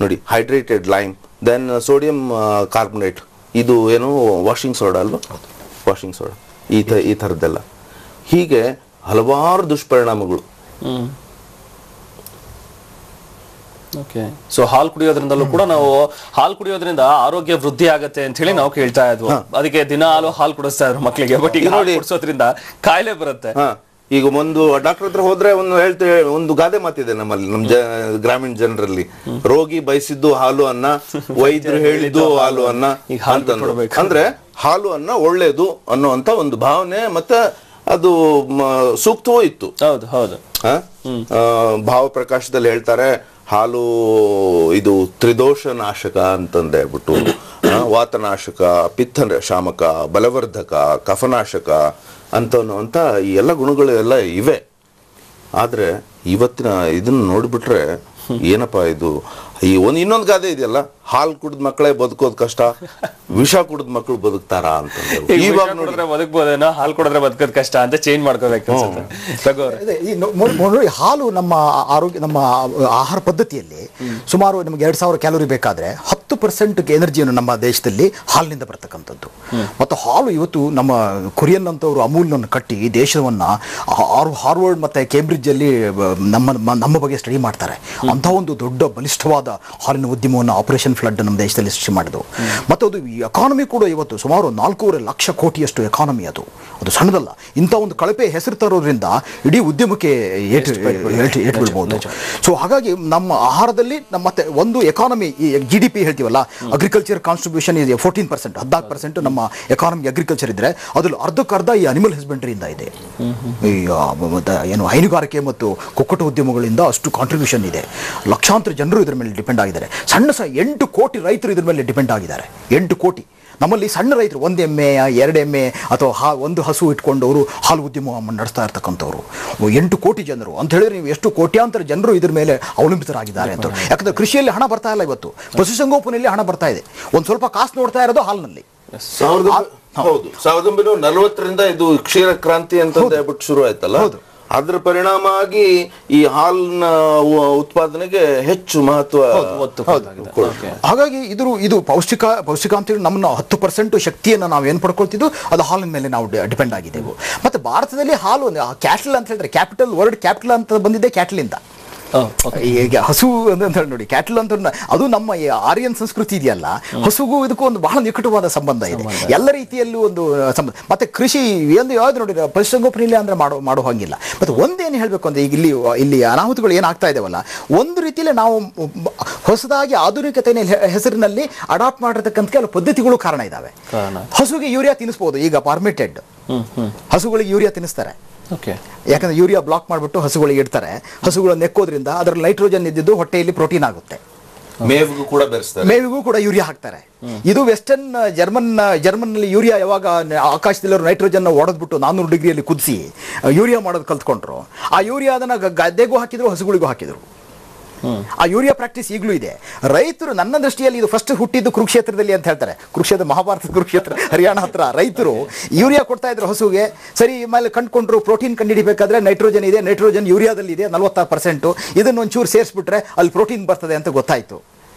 [SPEAKER 10] ನೋಡಿ, hydrated lime, then sodium carbonate, ಇದು ಏನು ವಾಷಿಂಗ್ ಸೋಡಾ ಅಲ್ವಾ, ವಾಷಿಂಗ್ ಸೋಡಾ, ಈ ಥರದ್ದೆಲ್ಲ. ಹೀಗೆ ಹಲವಾರು ದುಷ್ಪರಿಣಾಮಗಳು.
[SPEAKER 2] ಸೊ ಹಾಲು ಕುಡಿಯೋದ್ರಿಂದಲೂ ಕೂಡ ನಾವು ಹಾಲು ಕುಡಿಯೋದ್ರಿಂದ ಆರೋಗ್ಯ ವೃದ್ಧಿ ಆಗತ್ತೆ ಅಂತ ಹೇಳಿ ನಾವು ಕೇಳ್ತಾ ಇದ್ವು. ಅದಕ್ಕೆ ದಿನ ಹಾಲು ಕುಡಿಸ್ತಾ ಇದ್ರು ಮಕ್ಕಳಿಗೆ. ಬಟ್ ಈಗ ಕುಡಿಸೋದ್ರಿಂದ ಕಾಯಿಲೆ ಬರುತ್ತೆ.
[SPEAKER 10] ಈಗ ಒಂದು ಡಾಕ್ಟರ್ ಹತ್ರ ಹೋದ್ರೆ ಒಂದು ಗಾದೆ ಮಾತಿದೆ ನಮ್ಮಲ್ಲಿ, ನಮ್ಮ ಗ್ರಾಮೀಣ ಜನರಲ್ಲಿ, ರೋಗಿ ಬಯಸಿದ್ದು ಹಾಲು ಅನ್ನ, ವೈದ್ಯರು ಹೇಳಿದ್ದು ಹಾಲು ಅನ್ನ ಅಂತ. ಅಂದ್ರೆ ಹಾಲು ಅನ್ನ ಒಳ್ಳೇದು ಅನ್ನುವಂತ ಒಂದು ಭಾವನೆ, ಮತ್ತೆ ಅದು ಸೂಕ್ತವೂ ಇತ್ತು.
[SPEAKER 2] ಹೌದು ಹೌದು.
[SPEAKER 10] ಭಾವಪ್ರಕಾಶದಲ್ಲಿ ಹೇಳ್ತಾರೆ ಹಾಲು ಇದು ತ್ರಿದೋಷ ನಾಶಕ ಅಂತಂದು ಹೇಳ್ಬಿಟ್ಟು, ವಾತನಾಶಕ, ಪಿತ್ತ ಶಾಮಕ, ಬಲವರ್ಧಕ, ಕಫನಾಶಕ ಅಂತ ಈ ಎಲ್ಲ ಗುಣಗಳು ಎಲ್ಲ ಇವೆ. ಆದರೆ ಇವತ್ತಿನ ಇದನ್ನು ನೋಡಿಬಿಟ್ರೆ ಏನಪ್ಪ ಇದು, ಈ ಇನ್ನೊಂದು ಗಾದೆ ಇದೆಯಲ್ಲ, ಹಾಲು ಕುಡಿದ ಮಕ್ಕಳೇ ಬದುಕೋದು ಕಷ್ಟ, ವಿಷ ಕುಡಿದ ಮಕ್ಕಳು ಬದುಕ್ತಾರಾ ಅಂತ.
[SPEAKER 2] ಇವಾಗ ನೋಡಿದ್ರೆ ಬದುಕಬಹುದೇನೋ, ಹಾಲು ಕುಡಿದ್ರೆ ಬದುಕೋದು ಕಷ್ಟ ಅಂತ ಚೇಂಜ್ ಮಾಡ್ಕೋಬೇಕು.
[SPEAKER 3] ಹಾಲು ನಮ್ಮ ಆರೋಗ್ಯ, ನಮ್ಮ ಆಹಾರ ಪದ್ಧತಿಯಲ್ಲಿ ಸುಮಾರು ನಮಗೆ 2000 ಕ್ಯಾಲೋರಿ ಬೇಕಾದ್ರೆ 10% ಎನರ್ಜಿಯನ್ನು ನಮ್ಮ ದೇಶದಲ್ಲಿ ಹಾಲಿನಿಂದ ಬರ್ತಕ್ಕಂಥದ್ದು. ಮತ್ತು ಹಾಲು ಇವತ್ತು ನಮ್ಮ ಕೊರಿಯನ್ ಅಂತವರು ಅಮೂಲ್ನನ್ನು ಕಟ್ಟಿ ದೇಶವನ್ನ ಹಾರ್ವರ್ಡ್ ಮತ್ತೆ ಕೇಂಬ್ರಿಡ್ಜ್ ಅಲ್ಲಿ ನಮ್ಮ ಬಗ್ಗೆ ಸ್ಟಡಿ ಮಾಡ್ತಾರೆ. ಅಂತ ಒಂದು ದೊಡ್ಡ ಬಲಿಷ್ಠವಾದ ಹಾಲಿನ ಉದ್ಯಮವನ್ನು ಆಪರೇಷನ್ ಫ್ಲಡ್ ನಮ್ಮ ದೇಶದಲ್ಲಿ ಸೃಷ್ಟಿ ಮಾಡಿದವು. ಮತ್ತು ಅದು ಎಕಾನಮಿ ಕೂಡ ಇವತ್ತು ಸುಮಾರು 4.5 ಲಕ್ಷ ಕೋಟಿಯಷ್ಟು ಎಕಾನಮಿ, ಅದು ಸಣ್ಣದಲ್ಲ. ಇಂಥ ಒಂದು ಕಳಪೆ ಹೆಸರು ತರೋದ್ರಿಂದ ಇಡೀ ಉದ್ಯಮಕ್ಕೆ ಏಟು ಬೀಳ್ಬೋದು. ಸೊ ಹಾಗಾಗಿ ನಮ್ಮ ಆಹಾರದಲ್ಲಿ ಮತ್ತೆ ಒಂದು ಎಕಾನಮಿ, ಈ GDP ಹೇಳ್ತೀವಲ್ಲ, ಅಗ್ರಿಕಲ್ಚರ್ ಕಾನ್ಟ್ರಿಬ್ಯೂಷನ್ ಇದೆ 14%, 14% ನಮ್ಮ ಎಕಾನಮಿ ಅಗ್ರಿಕಲ್ಚರ್ ಇದ್ರೆ ಅದ್ರಲ್ಲಿ ಅರ್ಧಕ್ಕರ್ಧ ಈ ಅನಿಮಲ್ ಹಸ್ಬೆಂಡ್ರಿಯಿಂದ ಇದೆ. ಈ ಏನು ಹೈನುಗಾರಿಕೆ ಮತ್ತು ಕುಕ್ಕಟ ಉದ್ಯಮಗಳಿಂದ ಅಷ್ಟು ಕಾಂಟ್ರಿಬ್ಯೂಷನ್ ಇದೆ. ಲಕ್ಷಾಂತರ ಜನರು ಇದ್ರ ಮೇಲೆ ಡಿಪೆಂಡ್ ಆಗಿದ್ದಾರೆ. 8 ಕೋಟಿ ರೈತರು ಇದ್ರ ಮೇಲೆ ಡಿಪೆಂಡ್ ಆಗಿದ್ದಾರೆ. 8 ಕೋಟಿ. ನಮ್ಮಲ್ಲಿ ಸಣ್ಣ ರೈತರು 1 ಎಮ್ಮೆ 2 ಎಮ್ಮೆ ಅಥವಾ ಒಂದು ಹಸು ಇಟ್ಕೊಂಡವರು ಹಾಲು ಉದ್ಯಮ ನಡೆಸ್ತಾ ಇರ್ತಕ್ಕಂಥವ್ರು 8 ಕೋಟಿ ಜನರು ಅಂತ ಹೇಳಿದ್ರೆ ನೀವು ಎಷ್ಟು ಕೋಟ್ಯಾಂತರ ಜನರು ಇದ್ರ ಮೇಲೆ ಅವಲಂಬಿತರಾಗಿದ್ದಾರೆ ಅಂತ. ಯಾಕಂದ್ರೆ ಕೃಷಿಯಲ್ಲಿ ಹಣ ಬರ್ತಾ ಇಲ್ಲ, ಇವತ್ತು ಪಶುಸಂಗೋಪನೆಯಲ್ಲಿ ಹಣ ಬರ್ತಾ ಇದೆ. ಒಂದು ಸ್ವಲ್ಪ ಕಾಸು ನೋಡ್ತಾ ಇರೋದು ಹಾಲಿನಲ್ಲಿ.
[SPEAKER 10] 1940ರಿಂದ ಇದು ಕ್ಷೀರ ಕ್ರಾಂತಿ ಅಂತ ಹೇಳ್ಬಿಟ್ಟು ಶುರು ಆಯ್ತಲ್ಲ, ಅದರ ಪರಿಣಾಮ ಆಗಿ ಈ ಹಾಲಿನ ಉತ್ಪಾದನೆಗೆ ಹೆಚ್ಚು ಮಹತ್ವ.
[SPEAKER 3] ಹಾಗಾಗಿ ಇದು ಪೌಷ್ಟಿಕಾಂಶ ನಮ್ಮನ್ನ 10% ಶಕ್ತಿಯನ್ನು ನಾವು ಏನು ಪಡ್ಕೊಳ್ತಿದ್ದು ಅದು ಹಾಲಿನ ಮೇಲೆ ನಾವು ಡಿಪೆಂಡ್ ಆಗಿದ್ದೆವು. ಮತ್ತೆ ಭಾರತದಲ್ಲಿ ಹಾಲು ಕ್ಯಾಟಲ್ ಅಂತ ಹೇಳಿದ್ರೆ, ವರ್ಡ್ ಕ್ಯಾಪಿಟಲ್ ಅಂತ ಬಂದಿದೆ ಕ್ಯಾಟಲಿಂದ. ಈಗ ಹಸು ಅಂತ ಹೇಳಿ ನೋಡಿ, ಕ್ಯಾಟಲ್ ಅಂತ ಅದು ನಮ್ಮ ಈ ಆರ್ಯನ್ ಸಂಸ್ಕೃತಿ ಇದೆಯಲ್ಲ, ಹಸುಗೂ ಇದಕ್ಕೂ ಒಂದು ಬಹಳ ನಿಕಟವಾದ ಸಂಬಂಧ ಇದೆ, ಎಲ್ಲ ರೀತಿಯಲ್ಲೂ ಒಂದು ಸಂಬಂಧ. ಮತ್ತೆ ಕೃಷಿ ಯಾವ್ದು ನೋಡಿ, ಪಶುಸಂಗೋಪನೆ ಇಲ್ಲ ಅಂದ್ರೆ ಮಾಡೋ ಹಾಗಿಲ್ಲ. ಮತ್ತೆ ಒಂದೇನು ಹೇಳ್ಬೇಕು ಅಂದ್ರೆ, ಈಗ ಇಲ್ಲಿ ಅನಾಹುತಗಳು ಏನಾಗ್ತಾ ಇದಾವಲ್ಲ, ಒಂದು ರೀತಿಯಲ್ಲಿ ನಾವು ಹೊಸದಾಗಿ ಆಧುನಿಕತೆಯ ಹೆಸರಿನಲ್ಲಿ ಅಡಾಪ್ಟ್ ಮಾಡಿರ್ತಕ್ಕಂಥ ಕೆಲವು ಪದ್ಧತಿಗಳು ಕಾರಣ ಇದಾವೆ. ಹಸುಗೆ ಯೂರಿಯಾ ತಿನ್ನಿಸಬಹುದು, ಈಗ ಪಾರ್ಮಿಟೆಡ್ ಹಸುಗಳಿಗೆ ಯೂರಿಯಾ ತಿನ್ನಿಸ್ತಾರೆ. ಯಾಕಂದ್ರೆ ಯೂರಿಯಾ ಬ್ಲಾಕ್ ಮಾಡಿಬಿಟ್ಟು ಹಸುಗಳಿಗೆ ಇಡ್ತಾರೆ. ಹಸುಗಳು ನೆಕ್ಕೋದ್ರಿಂದ ಅದರಲ್ಲಿ ನೈಟ್ರೋಜನ್ ಇದ್ದಿದ್ದು ಹೊಟ್ಟೆಯಲ್ಲಿ ಪ್ರೋಟೀನ್ ಆಗುತ್ತೆ. ಮೇವಿಗೂ ಕೂಡ ಯೂರಿಯಾ ಹಾಕ್ತಾರೆ. ಇದು ವೆಸ್ಟರ್ನ್ ಜರ್ಮನ್ ನಲ್ಲಿ ಯೂರಿಯಾ ಯಾವಾಗ ಆಕಾಶದಲ್ಲಿರೋ ನೈಟ್ರೋಜನ್ ಒಡೆದ್ಬಿಟ್ಟು 400 ಡಿಗ್ರಿಯಲ್ಲಿ ಕುದಿಸಿ ಯೂರಿಯಾ ಮಾಡೋದು ಕಲ್ತ್ಕೊಂಡ್ರು, ಆ ಯೂರಿಯಾ ಅದನ್ನ ಗದ್ದೆಗೂ ಹಾಕಿದ್ರು, ಹಸುಗಳಿಗೂ ಹಾಕಿದ್ರು. ಆ ಯೂರಿಯಾ ಪ್ರಾಕ್ಟೀಸ್ ಈಗಲೂ ಇದೆ. ರೈತರು, ನನ್ನ ದೃಷ್ಟಿಯಲ್ಲಿ ಇದು ಫಸ್ಟ್ ಹುಟ್ಟಿದ್ದು ಕುರುಕ್ಷೇತ್ರದಲ್ಲಿ ಅಂತ ಹೇಳ್ತಾರೆ. ಕುರುಕ್ಷೇತ್ರ, ಮಹಾಭಾರತ ಕುರುಕ್ಷೇತ್ರ, ಹರಿಯಾಣ ಹತ್ರ ರೈತರು ಯೂರಿಯಾ ಕೊಡ್ತಾ ಇದ್ರು ಹಸುಗೆ. ಸರಿ, ಮೇಲೆ ಕಂಡುಕೊಂಡ್ರು ಪ್ರೋಟೀನ್ ಕಂಡುಹಿಡಿಬೇಕಾದ್ರೆ ನೈಟ್ರೋಜನ್ ಇದೆ, ನೈಟ್ರೋಜನ್ ಯೂರಿಯಾದಲ್ಲಿ ಇದೆ 46%, ಇದನ್ನ ಒಂಚೂರು ಸೇರಿಸ್ಬಿಟ್ರೆ ಅಲ್ಲಿ ಪ್ರೋಟೀನ್ ಬರ್ತದೆ ಅಂತ ಗೊತ್ತಾಯ್ತು.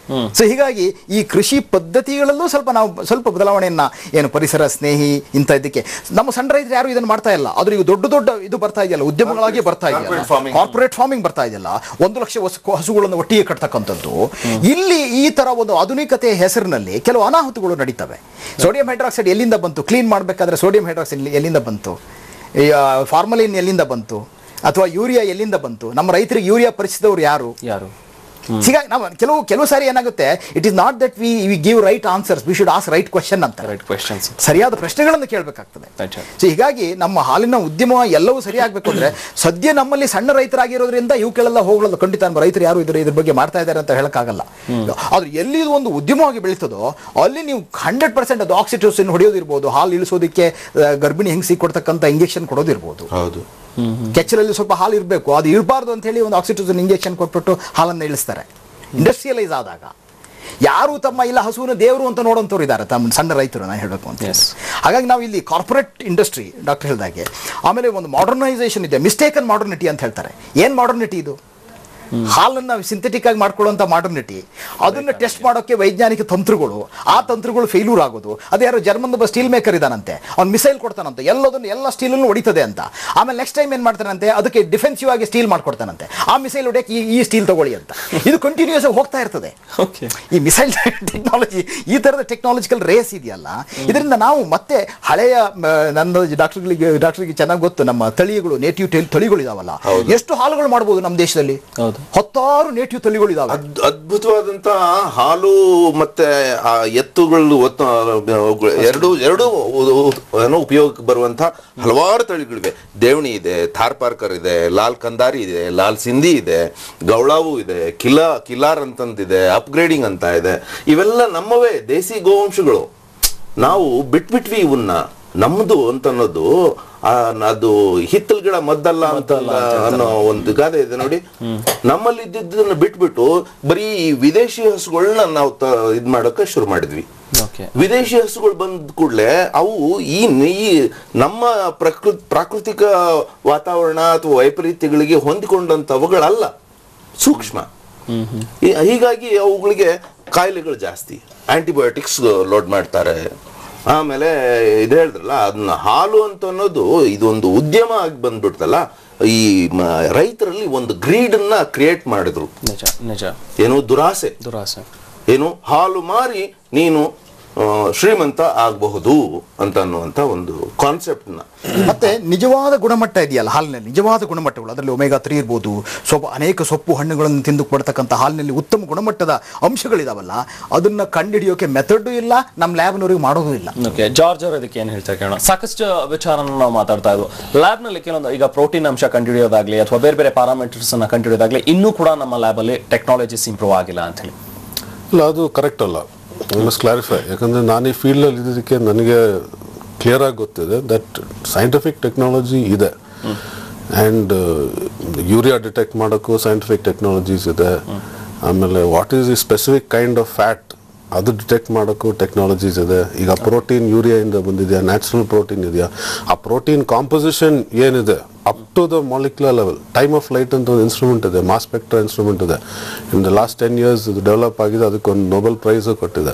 [SPEAKER 3] ಸೊ ಹೀಗಾಗಿ ಈ ಕೃಷಿ ಪದ್ಧತಿಗಳಲ್ಲೂ ಸ್ವಲ್ಪ ಬದಲಾವಣೆಯನ್ನ, ಏನು ಪರಿಸರ ಸ್ನೇಹಿ ಇಂಥ ಇದಕ್ಕೆ ನಮ್ಮ ಸಣ್ಣ ರೈತರು ಯಾರು ಇದನ್ನು ಮಾಡ್ತಾ ಇಲ್ಲ. ಆದ್ರೆ ಈಗ ದೊಡ್ಡ ಇದು ಬರ್ತಾ ಇದೆಯಲ್ಲ, ಉದ್ಯಮಗಳಾಗಿ ಬರ್ತಾ ಇದೆಯಲ್ಲ, ಕಾರ್ಪೊರೇಟ್ ಫಾರ್ಮಿಂಗ್ ಬರ್ತಾ ಇದೆಯಲ್ಲ, 1 ಲಕ್ಷ ಹಸುಗಳನ್ನು ಒಟ್ಟಿಗೆ ಕಟ್ತಕ್ಕಂಥದ್ದು. ಇಲ್ಲಿ ಈ ತರ ಒಂದು ಆಧುನಿಕತೆಯ ಹೆಸರಿನಲ್ಲಿ ಕೆಲವು ಅನಾಹುತಗಳು ನಡೀತವೆ. ಸೋಡಿಯಂ ಹೈಡ್ರಾಕ್ಸೈಡ್ ಎಲ್ಲಿಂದ ಬಂತು? ಕ್ಲೀನ್ ಮಾಡಬೇಕಾದ್ರೆ ಸೋಡಿಯಂ ಹೈಡ್ರಾಕ್ಸೈಡ್ ಎಲ್ಲಿಂದ ಬಂತು? ಫಾರ್ಮಲಿನ್ ಎಲ್ಲಿಂದ ಬಂತು? ಅಥವಾ ಯೂರಿಯಾ ಎಲ್ಲಿಂದ ಬಂತು? ನಮ್ಮ ರೈತರಿಗೆ ಯೂರಿಯಾ ಪರಿಚಿದವರು ಯಾರು? ಹೀಗಾಗಿ ನಾವು ಕೆಲವು ಸಾರಿ ಏನಾಗುತ್ತೆ, it is not that we give right answers, we should ask right question ಅಂತ. ಸರಿಯಾದ ಪ್ರಶ್ನೆಗಳನ್ನು ಕೇಳಬೇಕಾಗ್ತದೆ. ಸೊ ಹೀಗಾಗಿ ನಮ್ಮ ಹಾಲಿನ ಉದ್ಯಮ ಎಲ್ಲವೂ ಸರಿಯಾಗಬೇಕು ಅಂದ್ರೆ, ಸದ್ಯ ನಮ್ಮಲ್ಲಿ ಸಣ್ಣ ರೈತರಾಗಿರೋದ್ರಿಂದ ಇವಕ್ಕೆಲ್ಲ ಹೋಗಲು ಖಂಡಿತ ನಮ್ಮ ರೈತರು ಯಾರು ಇದ್ರ ಬಗ್ಗೆ ಮಾಡ್ತಾ ಇದ್ದಾರೆ ಅಂತ ಹೇಳಕ್ಕಾಗಲ್ಲ. ಆದ್ರೆ ಎಲ್ಲಿ ಇದು ಒಂದು ಉದ್ಯಮವಾಗಿ ಬೆಳೀತದೋ ಅಲ್ಲಿ ನೀವು 100% ಅದು ಆಕ್ಸಿಟೋಸಿನ್ ಹೊಡೆಯೋದಿರ್ಬೋದು, ಹಾಲು ಇಳಿಸೋದಕ್ಕೆ ಗರ್ಭಿಣಿ ಹೆಂಗಸಿ ಕೊಡ್ತಕ್ಕಂಥ ಇಂಜೆಕ್ಷನ್ ಕೊಡೋದಿರ್ಬೋದು. ಕೆಚ್ಚಲಲ್ಲಿ ಸ್ವಲ್ಪ ಹಾಲು ಇರಬೇಕು, ಅದು ಇರಬಾರ್ದು ಅಂತ ಹೇಳಿ ಒಂದು ಆಕ್ಸಿಟೋಸಿನ್ ಇಂಜೆಕ್ಷನ್ ಕೊಟ್ಬಿಟ್ಟು ಹಾಲನ್ನು ಇಳಿಸ್ತಾರೆ. ಇಂಡಸ್ಟ್ರಿಯಲೈಸ್ ಆದಾಗ ಯಾರು ಇಲ್ಲ ಹಸುವಿನ ದೇವರು ಅಂತ ನೋಡೋಂಥವ್ರು ಇದ್ದಾರೆ ತಮ್ಮ ಸಣ್ಣ ರೈತರು, ನಾನು ಹೇಳಬೇಕು ಅಂತ. ಹಾಗಾಗಿ ನಾವು ಇಲ್ಲಿ ಕಾರ್ಪೊರೇಟ್ ಇಂಡಸ್ಟ್ರಿ ಡಾಕ್ಟರ್ ಹೇಳಿದಾಗೆ, ಆಮೇಲೆ ಒಂದು ಮಾಡರ್ನೈಸೇಷನ್ ಇದೆ, ಮಿಸ್ಟೇಕನ್ ಮಾಡರ್ನಿಟಿ ಅಂತ ಹೇಳ್ತಾರೆ. ಏನ್ ಮಾಡರ್ನಿಟಿ ಇದು? ಹಾಲನ್ನ ಸಿಂಥೆಟಿಕ್ ಆಗಿ ಮಾಡ್ಕೊಳ್ಳುವಂತ ಮಾಡರ್ನಿಟಿ, ಅದನ್ನ ಟೆಸ್ಟ್ ಮಾಡೋಕೆ ವೈಜ್ಞಾನಿಕ ತಂತ್ರಗಳು, ಆ ತಂತ್ರಗಳು ಫೇಲ್ಯೂರ್ ಆಗೋದು. ಅದೇ ಯಾರು ಜರ್ಮನ್ ಸ್ಟೀಲ್ ಮೇಕರ್ ಇದಾನಂತೆ, ಅವ್ನು ಮಿಸೈಲ್ ಕೊಡ್ತಾನಂತೆ, ಎಲ್ಲ ಸ್ಟೀಲನ್ನು ಹೊಡಿತದೆ ಅಂತ. ಆಮೇಲೆ ನೆಕ್ಸ್ಟ್ ಟೈಮ್ ಏನ್ ಮಾಡ್ತಾನಂತೆ, ಅದಕ್ಕೆ ಡಿಫೆನ್ಸಿವ್ ಆಗಿ ಸ್ಟೀಲ್ ಮಾಡ್ಕೊಡ್ತಾನಂತೆ. ಆ ಮಿಸೈಲ್ ಹೊಡೆಯಕ್ಕೆ ಈ ಸ್ಟೀಲ್ ತಗೊಳ್ಳಿ ಅಂತ. ಇದು ಕಂಟಿನ್ಯೂಸ್ ಆಗಿ ಹೋಗ್ತಾ ಇರ್ತದೆ. ಈ ಮಿಸೈಲ್ ಟೆಕ್ನಾಲಜಿ, ಈ ತರದ ಟೆಕ್ನಾಲಜಿಕಲ್ ರೇಸ್ ಇದೆಯಲ್ಲ, ಇದರಿಂದ ನಾವು ಮತ್ತೆ ಹಳೆಯ, ನನ್ನ ಡಾಕ್ಟರ್ಗೆ ಚೆನ್ನಾಗಿ ಗೊತ್ತು, ನಮ್ಮ ತಳಿಗಳು, ನೇಟಿವ್ ತಳಿಗಳು ಇದಾವಲ್ಲ, ಎಷ್ಟು ಹಾಲುಗಳು ಮಾಡಬಹುದು ನಮ್ಮ ದೇಶದಲ್ಲಿ. 10 ನೇಟಿವ್ ತಳಿಗಳು ಇದಾವೆ.
[SPEAKER 10] ಅದ್ಭುತವಾದಂತ ಹಾಲು ಮತ್ತೆ ಆ ಎತ್ತುಗಳು ಎರಡು ಉಪಯೋಗಕ್ಕೆ ಬರುವಂತ ಹಲವಾರು ತಳಿಗಳಿವೆ. ದೇವಣಿ ಇದೆ, ಥಾರ್ ಪಾರ್ಕರ್ ಇದೆ, ಲಾಲ್ ಕಂದಾರಿ ಇದೆ, ಲಾಲ್ ಸಿಂಧಿ ಇದೆ, ಗೌಳಾವು ಇದೆ, ಕಿಲಾರ್ ಅಂತಂದಿದೆ, ಅಪ್ಗ್ರೇಡಿಂಗ್ ಅಂತ ಇದೆ. ಇವೆಲ್ಲ ನಮ್ಮವೇ ದೇಸಿ ಗೋವಂಶಗಳು. ನಾವು ಬಿಟ್ಬಿಟ್ವಿ ಇವನ್ನ. ನಮ್ದು ಅಂತ ಅನ್ನೋದು ಅದು ಹಿತ್ತಲ್ ಗಿಡ ಮದ್ದಲ್ಲ ಅಂತ ಅನ್ನೋ ಒಂದು ಗಾದೆ ಇದೆ ನೋಡಿ. ನಮ್ಮಲ್ಲಿ ಇದ್ದಿದ್ದನ್ನ ಬಿಟ್ಬಿಟ್ಟು ಬರೀ ವಿದೇಶಿ ಹಸುಗಳನ್ನ ನಾವು ಇದ್ ಮಾಡಕ್ಕೆ ಶುರು ಮಾಡಿದ್ವಿ. ವಿದೇಶಿ ಹಸುಗಳು ಬಂದ ಕೂಡಲೇ ಅವು ಈ ನಮ್ಮ ಪ್ರಾಕೃತಿಕ ವಾತಾವರಣ ಅಥವಾ ವೈಪರೀತ್ಯಗಳಿಗೆ ಹೊಂದಿಕೊಂಡಂತವುಗಳಲ್ಲ, ಸೂಕ್ಷ್ಮ. ಹೀಗಾಗಿ ಅವುಗಳಿಗೆ ಕಾಯಿಲೆಗಳು ಜಾಸ್ತಿ, ಆಂಟಿಬಯೋಟಿಕ್ಸ್ ಲೋಡ್ ಮಾಡ್ತಾರೆ. ಆಮೇಲೆ ಇದು ಹೇಳಿದ್ರಲ್ಲ, ಅದನ್ನ ಹಾಲು ಅಂತ ಅನ್ನೋದು ಇದೊಂದು ಉದ್ಯಮ ಆಗಿ ಬಂದ್ಬಿಡ್ತಲ್ಲ. ಈ ರೈತರಲ್ಲಿ ಒಂದು ಗ್ರೀಡ್ ಅನ್ನ ಕ್ರಿಯೇಟ್ ಮಾಡಿದ್ರು. ಏನು ದುರಾಸೆ, ಏನು ಹಾಲು ಮಾರಿ ನೀನು ಶ್ರೀಮಂತ ಆಗಬಹುದು ಅಂತ ಅನ್ನುವಂಥ ಒಂದು ಕಾನ್ಸೆಪ್ಟ್ ನ.
[SPEAKER 3] ಮತ್ತೆ ನಿಜವಾದ ಗುಣಮಟ್ಟ ಇದೆಯಲ್ಲ ಹಾಲಿನಲ್ಲಿ, ನಿಜವಾದ ಗುಣಮಟ್ಟಗಳು, ಅದರಲ್ಲಿ ಒಮೆಗಾ 3 ಇರ್ಬೋದು, ಅನೇಕ ಸೊಪ್ಪು ಹಣ್ಣುಗಳನ್ನು ತಿಂದು ಕೊಡ್ತಕ್ಕಂಥ ಹಾಲಿನಲ್ಲಿ ಉತ್ತಮ ಗುಣಮಟ್ಟದ ಅಂಶಗಳಿದಾವಲ್ಲ, ಅದನ್ನ ಕಂಡುಹಿಡಿಯೋಕೆ ಮೆಥಡ್ ಇಲ್ಲ, ನಮ್ಮ ಲ್ಯಾಬ್ನವರಿಗೆ ಮಾಡೋದು ಇಲ್ಲ.
[SPEAKER 2] ಜಾರ್ಜ್ ಅವರು ಇದಕ್ಕೆ ಏನು ಹೇಳ್ತಾರೆ ಕೇಳೋಣ. ಸಾಕಷ್ಟು ವಿಚಾರನ ನಾವು ಮಾತಾಡ್ತಾ ಇದ್ವು. ಲ್ಯಾಬ್ ನಲ್ಲಿ ಕೆಲವೊಂದು ಈಗ ಪ್ರೋಟೀನ್ ಅಂಶ ಕಂಡುಹಿಡಿಯೋದಾಗ್ಲಿ ಅಥವಾ ಬೇರೆ ಪ್ಯಾರಾಮೀಟರ್ಸ್ ಅನ್ನ ಕಂಡುಹಿಡಿಯೋದಾಗ್ಲಿ ಇನ್ನೂ ಕೂಡ ನಮ್ಮ ಲ್ಯಾಬ್ ಅಲ್ಲಿ ಟೆಕ್ನಾಲಜೀಸ್ ಇಂಪ್ರೂವ್ ಆಗಿಲ್ಲ ಅಂತ ಹೇಳಿ.
[SPEAKER 1] ಇಲ್ಲ, ಅದು ಕರೆಕ್ಟ್ ಅಲ್ಲ. I must clarify. ಯಾಕಂದರೆ ನಾನು ಈ ಫೀಲ್ಡಲ್ಲಿ ಇದ್ದದಕ್ಕೆ ನನಗೆ ಕ್ಲಿಯರ್ ಆಗಿ ಗೊತ್ತಿದೆ ದಟ್ ಸೈಂಟಿಫಿಕ್ ಟೆಕ್ನಾಲಜಿ ಇದೆ. ಆ್ಯಂಡ್ ಯೂರಿಯಾ ಡಿಟೆಕ್ಟ್ ಮಾಡೋಕ್ಕೂ ಸೈಂಟಿಫಿಕ್ ಟೆಕ್ನಾಲಜೀಸ್ ಇದೆ. ಆಮೇಲೆ what is the specific kind of fat ಅದು ಡಿಟೆಕ್ಟ್ ಮಾಡೋಕ್ಕೂ ಟೆಕ್ನಾಲಜೀಸ್ ಇದೆ. ಈಗ ಪ್ರೋಟೀನ್ ಯೂರಿಯಾಯಿಂದ ಬಂದಿದೆಯಾ, ನ್ಯಾಚುರಲ್ ಪ್ರೋಟೀನ್ ಇದೆಯಾ, ಆ ಪ್ರೋಟೀನ್ ಕಾಂಪೋಸಿಷನ್ ಏನಿದೆ up to the molecular level. Time of light ಅಂತ ಒಂದು ಇನ್ಸ್ಟ್ರೂಮೆಂಟ್ ಇದೆ, ಮಾಸ್ ಸ್ಪೆಕ್ಟ್ರಾ ಇನ್ಸ್ಟ್ರೂಮೆಂಟ್ ಇದೆ. ಇನ್ ದ ಲಾಸ್ಟ್ 10 years ಇದು ಡೆವಲಪ್ ಆಗಿದೆ, ಅದಕ್ಕೊಂದು ನೊಬೆಲ್ ಪ್ರೈಸ್ ಕೊಟ್ಟಿದೆ.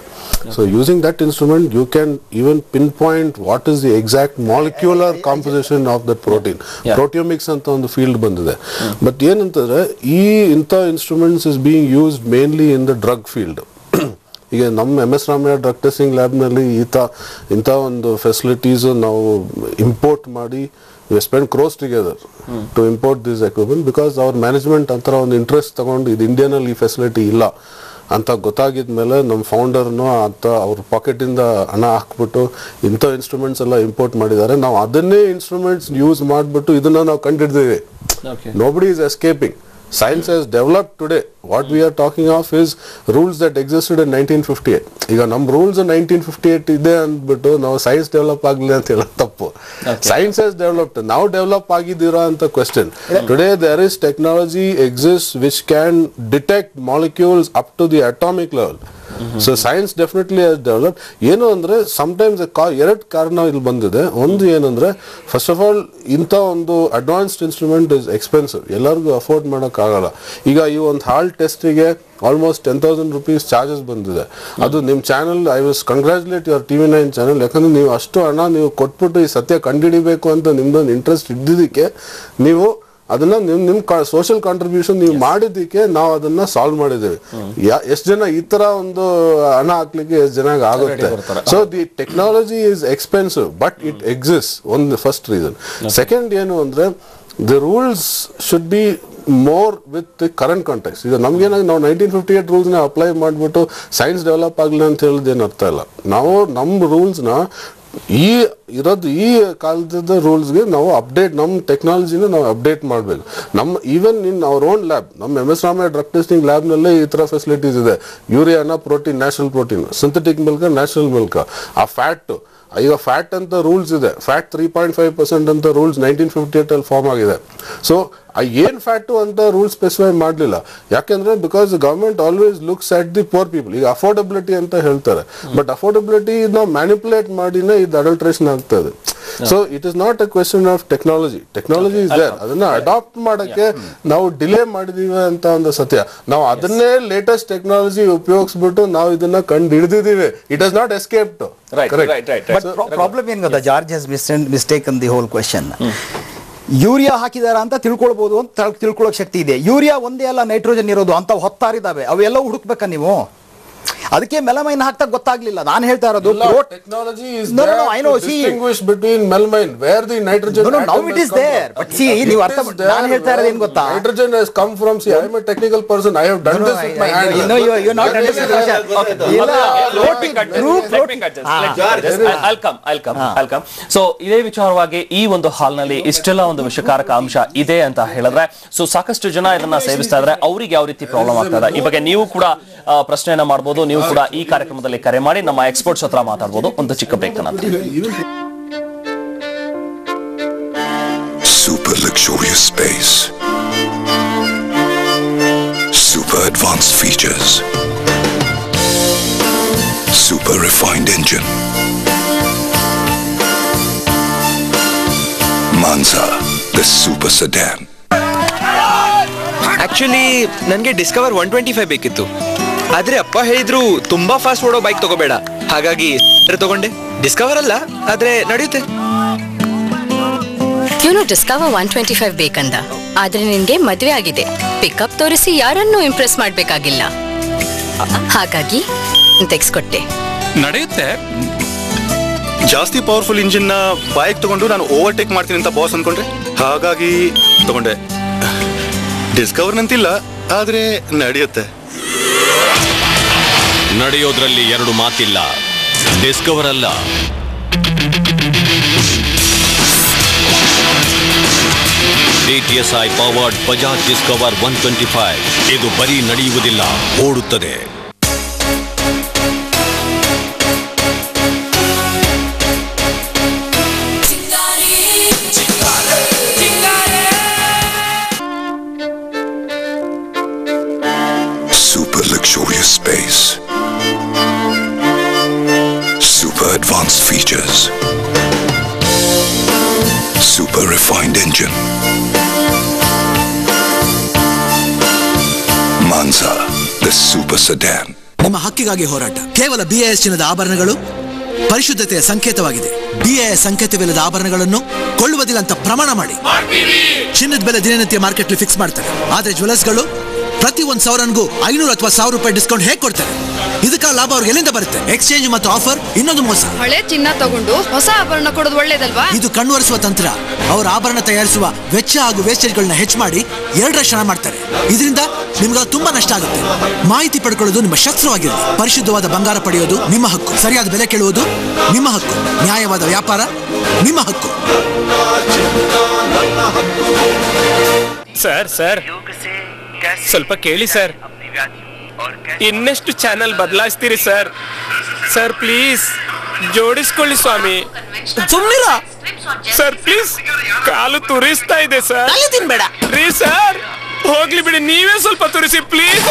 [SPEAKER 1] So using that instrument you can even pinpoint what is the exact molecular composition of that protein. Proteomics ಅಂತ ಒಂದು ಫೀಲ್ಡ್ ಬಂದಿದೆ. ಬಟ್ ಏನಂತಂದ್ರೆ ಇಂಥ instruments is being used mainly in the drug field. ಈಗ ನಮ್ಮ MS ರಾಮಯ್ಯ ಡ್ರಗ್ ಟೆಸ್ಟಿಂಗ್ ಲ್ಯಾಬ್ನಲ್ಲಿ ಇಂಥ ಒಂದು ಫೆಸಿಲಿಟೀಸ್ ನಾವು ಇಂಪೋರ್ಟ್ ಮಾಡಿ we spend crores together to import this equipment because our management ಅಂತರ ಒಂದು ಇಂಟ್ರೆಸ್ಟ್ ತಗೊಂಡು ಇದು ಇಂಡಿಯಾನಲ್ಲಿ ಈ ಫೆಸಿಲಿಟಿ ಇಲ್ಲ ಅಂತ ಗೊತ್ತಾಗಿದ ಮೇಲೆ ನಮ್ಮ ಫೌಂಡರ್ನು ಅಂತ ಅವ್ರ ಪಾಕೆಟಿಂದ ಹಣ ಹಾಕ್ಬಿಟ್ಟು ಇಂಥ ಇನ್ಸ್ಟ್ರೂಮೆಂಟ್ಸ್ ಎಲ್ಲ ಇಂಪೋರ್ಟ್ ಮಾಡಿದ್ದಾರೆ. ನಾವು ಅದನ್ನೇ ಇನ್ಸ್ಟ್ರೂಮೆಂಟ್ಸ್ ಯೂಸ್ ಮಾಡಿಬಿಟ್ಟು ಇದನ್ನ ನಾವು ಕಂಡಿಡಿದ್ದೀವಿ. Nobody is escaping. Science has developed today. What we are talking of is rules that existed in 1958. ಈಗ ನಮ್ಮ ರೂಲ್ಸ್ 1958 ಇದೆ ಅಂದ್ಬಿಟ್ಟು ನಾವು ಸೈನ್ಸ್ ಡೆವಲಪ್ ಆಗಲಿ ಅಂತ ಹೇಳೋದು ತಪ್ಪು. ಸೈನ್ಸ್ ಹ್ಯಾಸ್ ಡೆವಲಪ್ಡ್, ನಾವು ಡೆವಲಪ್ ಆಗಿದ್ದೀರಾ ಅಂತ question. Today there is technology exist which can detect molecules up to the atomic level. So science definitely has develop. ಏನು ಅಂದರೆ ಸಮ್ಟೈಮ್ಸ್ ಎರಡು ಕಾರಣ ಇಲ್ಲಿ ಬಂದಿದೆ. ಒಂದು ಏನಂದರೆ ಫಸ್ಟ್ ಆಫ್ ಆಲ್ ಇಂಥ ಒಂದು ಅಡ್ವಾನ್ಸ್ಡ್ ಇನ್ಸ್ಟ್ರೂಮೆಂಟ್ ಇಸ್ ಎಕ್ಸ್ಪೆನ್ಸಿವ್, ಎಲ್ಲರಿಗೂ ಅಫೋರ್ಡ್ ಮಾಡೋಕ್ಕಾಗಲ್ಲ. ಈಗ ಈ ಒಂದು ಹಾರ್ಟ್ ಟೆಸ್ಟಿಗೆ ಆಲ್ಮೋಸ್ಟ್ 10,000 rupees ಚಾರ್ಜಸ್ ಬಂದಿದೆ. ಅದು ನಿಮ್ಮ channel, I was congratulate your TV9 channel. ಯಾಕಂದರೆ ನೀವು ಅಷ್ಟು ಹಣ ನೀವು ಕೊಟ್ಬಿಟ್ಟು ಈ ಸತ್ಯ ಕಂಡುಹಿಡಿಬೇಕು ಅಂತ ನಿಮ್ದೊಂದು ಇಂಟ್ರೆಸ್ಟ್ ಇದ್ದಿದ್ದಕ್ಕೆ ನೀವು ಅದನ್ನ ನಿಮ್ಮ ಸೋಷಿಯಲ್ ಕಾಂಟ್ರಿಬ್ಯೂಷನ್ ನೀವು ಮಾಡಿದ್ದಕ್ಕೆ ನಾವು ಅದನ್ನ ಸಾಲ್ವ್ ಮಾಡಿದ್ದೇವೆ. ಎಷ್ಟು ಜನ ಈ ತರ ಒಂದು ಹಣ ಹಾಕ್ಲಿಕ್ಕೆ ಎಷ್ಟು ಜನ ಆಗುತ್ತೆ. So the technology is expensive but it exist. ಒಂದು ಫಸ್ಟ್ ರೀಸನ್. ಸೆಕೆಂಡ್ ಏನು ಅಂದ್ರೆ the rules should be more with the current context. ಈಗ ನಮ್ಗೇನಾಗಿ ನಾವು 1958 ರೂಲ್ಸ್ನ ಅಪ್ಲೈ ಮಾಡಿಬಿಟ್ಟು ಸೈನ್ಸ್ ಡೆವಲಪ್ ಆಗಲಿ ಅಂತ ಹೇಳಿದ್ದೇನು ಅರ್ಥ ಇಲ್ಲ. ನಾವು ನಮ್ಮ ರೂಲ್ಸ್ನ ಈ ಕಾಲದ ರೂಲ್ಸ್ಗೆ ನಾವು ಅಪ್ಡೇಟ್, ನಮ್ಮ ಟೆಕ್ನಾಲಜಿನ ನಾವು ಅಪ್ಡೇಟ್ ಮಾಡಬೇಕು. ನಮ್ಮ even in our own lab, ನಮ್ಮ MS ರಾಮಯ್ಯ ಡ್ರಗ್ ಟೆಸ್ಟಿಂಗ್ ಲ್ಯಾಬ್ನಲ್ಲೇ ಈ ಥರ ಫೆಸಿಲಿಟೀಸ್ ಇದೆ. ಯೂರಿಯಾನ protein, national protein, synthetic milk, national milk. ಆ ಫ್ಯಾಟ್, ಈಗ ಫ್ಯಾಟ್ ಅಂತ ರೂಲ್ಸ್ ಇದೆ. ಫ್ಯಾಟ್ 3.5% ಅಂತ ರೂಲ್ಸ್ 1958 ಅಲ್ಲಿ ಫಾರ್ಮ್ ಆಗಿದೆ. ಸೊ ಏನು ಫ್ಯಾಟು ಅಂತ ರೂಲ್ಸ್ ಸ್ಪೆಸಿಫೈ ಮಾಡಲಿಲ್ಲ. ಯಾಕೆಂದ್ರೆ because government always looks at the poor people. ಈಗ ಅಫೋರ್ಡಬಿಲಿಟಿ ಅಂತ ಹೇಳ್ತಾರೆ, ಬಟ್ ಅಫೋರ್ಡಬಿಲಿಟಿ ನಾವು ಮ್ಯಾನಿಪುಲೇಟ್ ಮಾಡಿನೇ ಇದು ಅಡಲ್ಟ್ರೇಷನ್ ಆಗ್ತದೆ. So it is not a question of technology. Technology is there, ಅದನ್ನ ಅಡಾಪ್ಟ್ ಮಾಡಕ್ಕೆ ನಾವು ಡಿಲೇ ಮಾಡಿದೀವಿ ಅಂತ ಒಂದು ಸತ್ಯ. ನಾವು ಅದನ್ನೇ ಲೇಟೆಸ್ಟ್ ಟೆಕ್ನಾಲಜಿ ಉಪಯೋಗಿಸ್ಬಿಟ್ಟು ನಾವು ಇದನ್ನ ಕಂಡು ಹಿಡಿದಿದ್ದೀವಿ. It is not escaped.
[SPEAKER 3] Problem ಏನ್ ಗೊತ್ತಾ, George has mistaken the whole question. Urea ಹಾಕಿದಾರ ಅಂತ ತಿಳ್ಕೊಳ್ಬಹುದು ಅಂತ ತಿಳ್ಕೊಳ್ಳೋಕೆ ಶಕ್ತಿ ಇದೆ. ಯೂರಿಯಾ ಒಂದೇ ಅಲ್ಲ, ನೈಟ್ರೋಜನ್ ಇರೋದು ಅಂತ 10 ಇದಾವೆ. ಅವೆಲ್ಲ ಹುಡುಕ್ಬೇಕಾ ನೀವು? ಅದಕ್ಕೆ ಮೆಲಮೈನ್ ಹಾಕ್ತಾ ಗೊತ್ತಾಗ್ಲಿಲ್ಲ. ನಾನು ಹೇಳ್ತಾ ಇರೋದು
[SPEAKER 1] technology is distinguish between melamine where the nitrogen
[SPEAKER 3] now it is there. But see, ನೀವು ಅರ್ಥ ನಾನು ಹೇಳ್ತಾ ಇರೋದು ಏನು ಗೊತ್ತಾ,
[SPEAKER 1] nitrogen has come from, see I am a technical person, I have done this with my hand.
[SPEAKER 3] You know you not understand.
[SPEAKER 2] I'll come. So ಇದೇ ವಿಚಾರವಾಗಿ ಈ ಒಂದು ಹಾಲ್ನಲ್ಲಿ ಇಷ್ಟೆಲ್ಲ ಒಂದು ವಿಷಕಾರಕ ಅಂಶ ಇದೆ ಅಂತ ಹೇಳಿದ್ರೆ, ಸೊ ಸಾಕಷ್ಟು ಜನ ಇದನ್ನ ಸೇವಿಸ್ತಾ ಇದ್ರೆ ಅವ್ರಿಗೆ ಯಾವ ರೀತಿ ಪ್ರಾಬ್ಲಮ್ ಆಗ್ತದೆ, ಈ ಬಗ್ಗೆ ನೀವು ಕೂಡ ಪ್ರಶ್ನೆಯನ್ನ ಮಾಡಬಹುದು. ನೀವು ಕೂಡ ಈ ಕಾರ್ಯಕ್ರಮದಲ್ಲಿ ಕರೆ ಮಾಡಿ ನಮ್ಮ ಎಕ್ಸ್ಪರ್ಟ್ಸ್ ಹತ್ರ ಮಾತಾಡಬಹುದು. ಒಂದು ಚಿಕ್ಕ ಬ್ರೇಕ್ ನಂತರ.
[SPEAKER 11] Super luxurious space, super advanced features, super refined engine. Manza, the super sedan.
[SPEAKER 12] Actually ನನಗೆ ಡಿಸ್ಕವರ್ 125 ಬೇಕಿತ್ತು, ಆದ್ರೆ ಅಪ್ಪ ಹೇಳಿದ್ರು ತುಂಬಾ ಫಾಸ್ಟ್ ಓಡೋ ಬೈಕ್ ತಗೋಬೇಡ, ಹಾಗಾಗಿ ತಗೊಂಡೆ. ಡಿಸ್ಕವರ್ ಅಲ್ಲ, ಆದ್ರೆ ನಡೆಯುತ್ತೆ.
[SPEAKER 13] ಇವನು ಡಿಸ್ಕವರ್ 125 ಬೇಕಂದ, ಆದ್ರೆ ನಿನ್ಗೆ ಮದ್ವೆ ಆಗಿದೆ. ಪಿಕಪ್ ತೋರಿಸಿ ಯಾರನ್ನೂ ಇಂಪ್ರೆಸ್ ಮಾಡ್ಬೇಕಾಗಿಲ್ಲ, ಹಾಗಾಗಿ ತೆಗ್ಸ್ಕೊಟ್ಟೆ.
[SPEAKER 7] ನಡೆಯುತ್ತೆ.
[SPEAKER 14] ಜಾಸ್ತಿ ಪವರ್ಫುಲ್ ಇಂಜಿನ್ ನ ಬೈಕ್ ತಗೊಂಡು ನಾನು ಓವರ್ಟೇಕ್ ಮಾಡ್ತೀನಿ ಅಂತ ಬಾಸ್ ಅನ್ಕೊಂಡ್ರೆ, ಹಾಗಾಗಿ ತಗೊಂಡೆ. ಡಿಸ್ಕವರ್ ನಂತಿಲ್ಲ, ಆದ್ರೆ ನಡೆಯುತ್ತೆ.
[SPEAKER 7] ನಡೆಯೋದ್ರಲ್ಲಿ ಎರಡು ಮಾತಿಲ್ಲ. ಡಿಸ್ಕವರ್ ಅಲ್ಲ, DTSI ಪವರ್ಡ್ ಬಜಾಜ್ ಡಿಸ್ಕವರ್ 125. ಇದು ಬರೀ ನಡೆಯುವುದಿಲ್ಲ, ಓಡುತ್ತದೆ.
[SPEAKER 11] Super luxurious space, super advanced features, super refined refined engine. Manza, the super sedan.
[SPEAKER 15] ನಿಮ್ಮ ಹಕ್ಕಿಗಾಗಿ ಹೋರಾಟ. ಕೇವಲ BIS ಚಿನ್ನದ ಆಭರಣಗಳು ಪರಿಶುದ್ಧತೆಯ ಸಂಕೇತವಾಗಿದೆ. BIS ಸಂಕೇತವಿಲ್ಲದ ಆಭರಣಗಳನ್ನು ಕೊಳ್ಳುವುದಿಲ್ಲ ಅಂತ ಪ್ರಮಾಣ ಮಾಡಿ. ಚಿನ್ನದ ಬೆಲೆ ದಿನನಿತ್ಯ ಮಾರ್ಕೆಟ್ ಫಿಕ್ಸ್ ಮಾಡ್ತಾರೆ, ಆದ್ರೆ ಜ್ಯುವೆಲರ್ಸ್ಗಳು ಪ್ರತಿ 1,000 500 ಅಥವಾ 1,000 ರೂಪಾಯಿ ಡಿಸ್ಕೌಂಟ್ ಹೇಗೆ ಕೊಡ್ತಾರೆ? ಇದಕ್ಕ ಲಾಭ ಅವ್ರಿಗೆ ಎಲ್ಲಿಂದ ಬರುತ್ತೆ? ಎಕ್ಸ್ಚೇಂಜ್ ಮತ್ತು ಆಫರ್ ಇನ್ನೊಂದು ಮೋಸ.
[SPEAKER 16] ಹಳೆ ಚಿನ್ನ ತಗೊಂಡು ಹೊಸ ಆಭರಣ ಕೊಡೋದು ಒಳ್ಳೇದಲ್ವಾ?
[SPEAKER 15] ಇದು ಕಣ್ವರಿಸುವ ತಂತ್ರ. ಅವರ ಆಭರಣ ತಯಾರಿಸುವ ವೆಚ್ಚ ಹಾಗೂ ವೇಸ್ಟೇಜ್ಗಳನ್ನ ಹೆಚ್ಚು ಮಾಡಿ 2 ಮಾಡ್ತಾರೆ. ಇದರಿಂದ ನಿಮ್ಗೆ ತುಂಬಾ ನಷ್ಟ ಆಗುತ್ತೆ. ಮಾಹಿತಿ ಪಡ್ಕೊಳ್ಳೋದು ನಿಮ್ಮ ಶಸ್ತ್ರವಾಗಿರಲಿ. ಪರಿಶುದ್ಧವಾದ ಬಂಗಾರ ಪಡೆಯೋದು ನಿಮ್ಮ ಹಕ್ಕು. ಸರಿಯಾದ ಬೆಲೆ ಕೇಳುವುದು ನಿಮ್ಮ ಹಕ್ಕು. ನ್ಯಾಯವಾದ ವ್ಯಾಪಾರ ನಿಮ್ಮ ಹಕ್ಕು.
[SPEAKER 17] ಸರ್ ಸ್ವಲ್ಪ ಕೇಳಿ ಸರ್. ಇನ್ನೆಷ್ಟು ಚಾನೆಲ್ ಬದಲಾಯಿಸ್ತೀರಿ ಸರ್? ಸರ್ ಪ್ಲೀಸ್ ಜೋಡಿಸ್ಕೊಳ್ಳಿ ಸ್ವಾಮಿ. ಸುಮ್ಮನಿರ ಸರ್ ಪ್ಲೀಸ್. ಕಾಲು ತುರಿಸ್ತಾ ಇದೆ ಸರ್. ತಿನ್ಬೇಡ ರೀ ಸರ್. ಹೋಗ್ಲಿ ಬಿಡಿ, ನೀವೇ ಸ್ವಲ್ಪ ತುರಿಸಿ ಪ್ಲೀಸ್.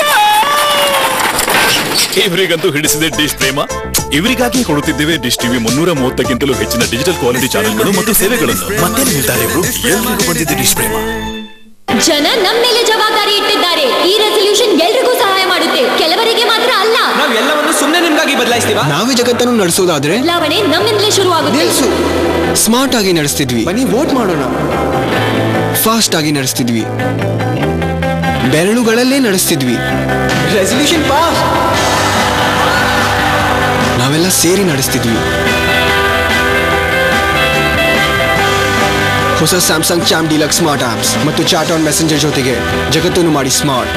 [SPEAKER 18] ಇವರಿಗಂತೂ ಹಿಡಿಸಿದೆ ಡಿಶ್ ಪ್ರೇಮ. ಇವರಿಗಾಗಿ ಕೊಡುತ್ತಿದ್ದೇವೆ ಡಿಶ್ ಟಿವಿ 330ಕ್ಕಿಂತಲೂ ಹೆಚ್ಚಿನ ಡಿಜಿಟಲ್ ಕ್ವಾಲಿಟಿ ಚಾನೆಲ್ಗಳು ಮತ್ತು ಸೇವೆಗಳನ್ನು. ಮತ್ತೆ ಹೇಳ್ತಾರೆ ಇವರು, ಎಲ್ರಿಗೂ ಬಂದಿದೆ ಡಿಶ್ ಪ್ರೇಮ.
[SPEAKER 19] ಜನ ನಮ್ಮ ಮೇಲೆ ಜವಾಬ್ದಾರಿ ಇಟ್ಟಿದ್ದಾರೆ. ಈ ರೆಸಲ್ಯೂಷನ್ ಎಲ್ರಿಗೂ ಸಹಾಯ ಮಾಡುತ್ತೆ, ಕೆಲವರಿಗೆ ಮಾತ್ರ ಅಲ್ಲ.
[SPEAKER 12] ನಾವು ಎಲ್ಲವನ್ನು ಸುಮ್ಮನೆ ನಿಮ್ಗಾಗಿ ಬದಲಾಯಿಸ್ತೀವಾ?
[SPEAKER 20] ನಾವೇ ಜಗತ್ತನ್ನು ನಡೆಸೋದಾದ್ರೆ
[SPEAKER 19] ಬದಲಾವಣೆ ನಮ್ಮಿಂದಲೇ ಶುರುವಾಗುತ್ತೆ.
[SPEAKER 20] ಸ್ಮಾರ್ಟ್ ಆಗಿ ನಡೆಸ್ತಿದ್ವಿ, ಬನ್ನಿ ವೋಟ್ ಮಾಡೋಣ. ಫಾಸ್ಟ್ ಆಗಿ ನಡೆಸ್ತಿದ್ವಿ, ಬೆರಳುಗಳಲ್ಲೇ ನಡೆಸ್ತಿದ್ವಿ.
[SPEAKER 12] Resolution pass.
[SPEAKER 20] ನಾವೆಲ್ಲ ಸೇರಿ ನಡೆಸ್ತಿದ್ವಿ. ಹೊಸ ಸ್ಯಾಮ್ಸಂಗ್ ಚಾಮ್ ಡಿಲಕ್ಸ್ ಸ್ಮಾರ್ಟ್ ಆಪ್ಸ್ ಮತ್ತು ಚಾಟ್ ಆನ್ ಮೆಸೆಂಜರ್ ಜೊತೆಗೆ ಜಗತ್ತನ್ನು ಮಾಡಿ ಸ್ಮಾರ್ಟ್.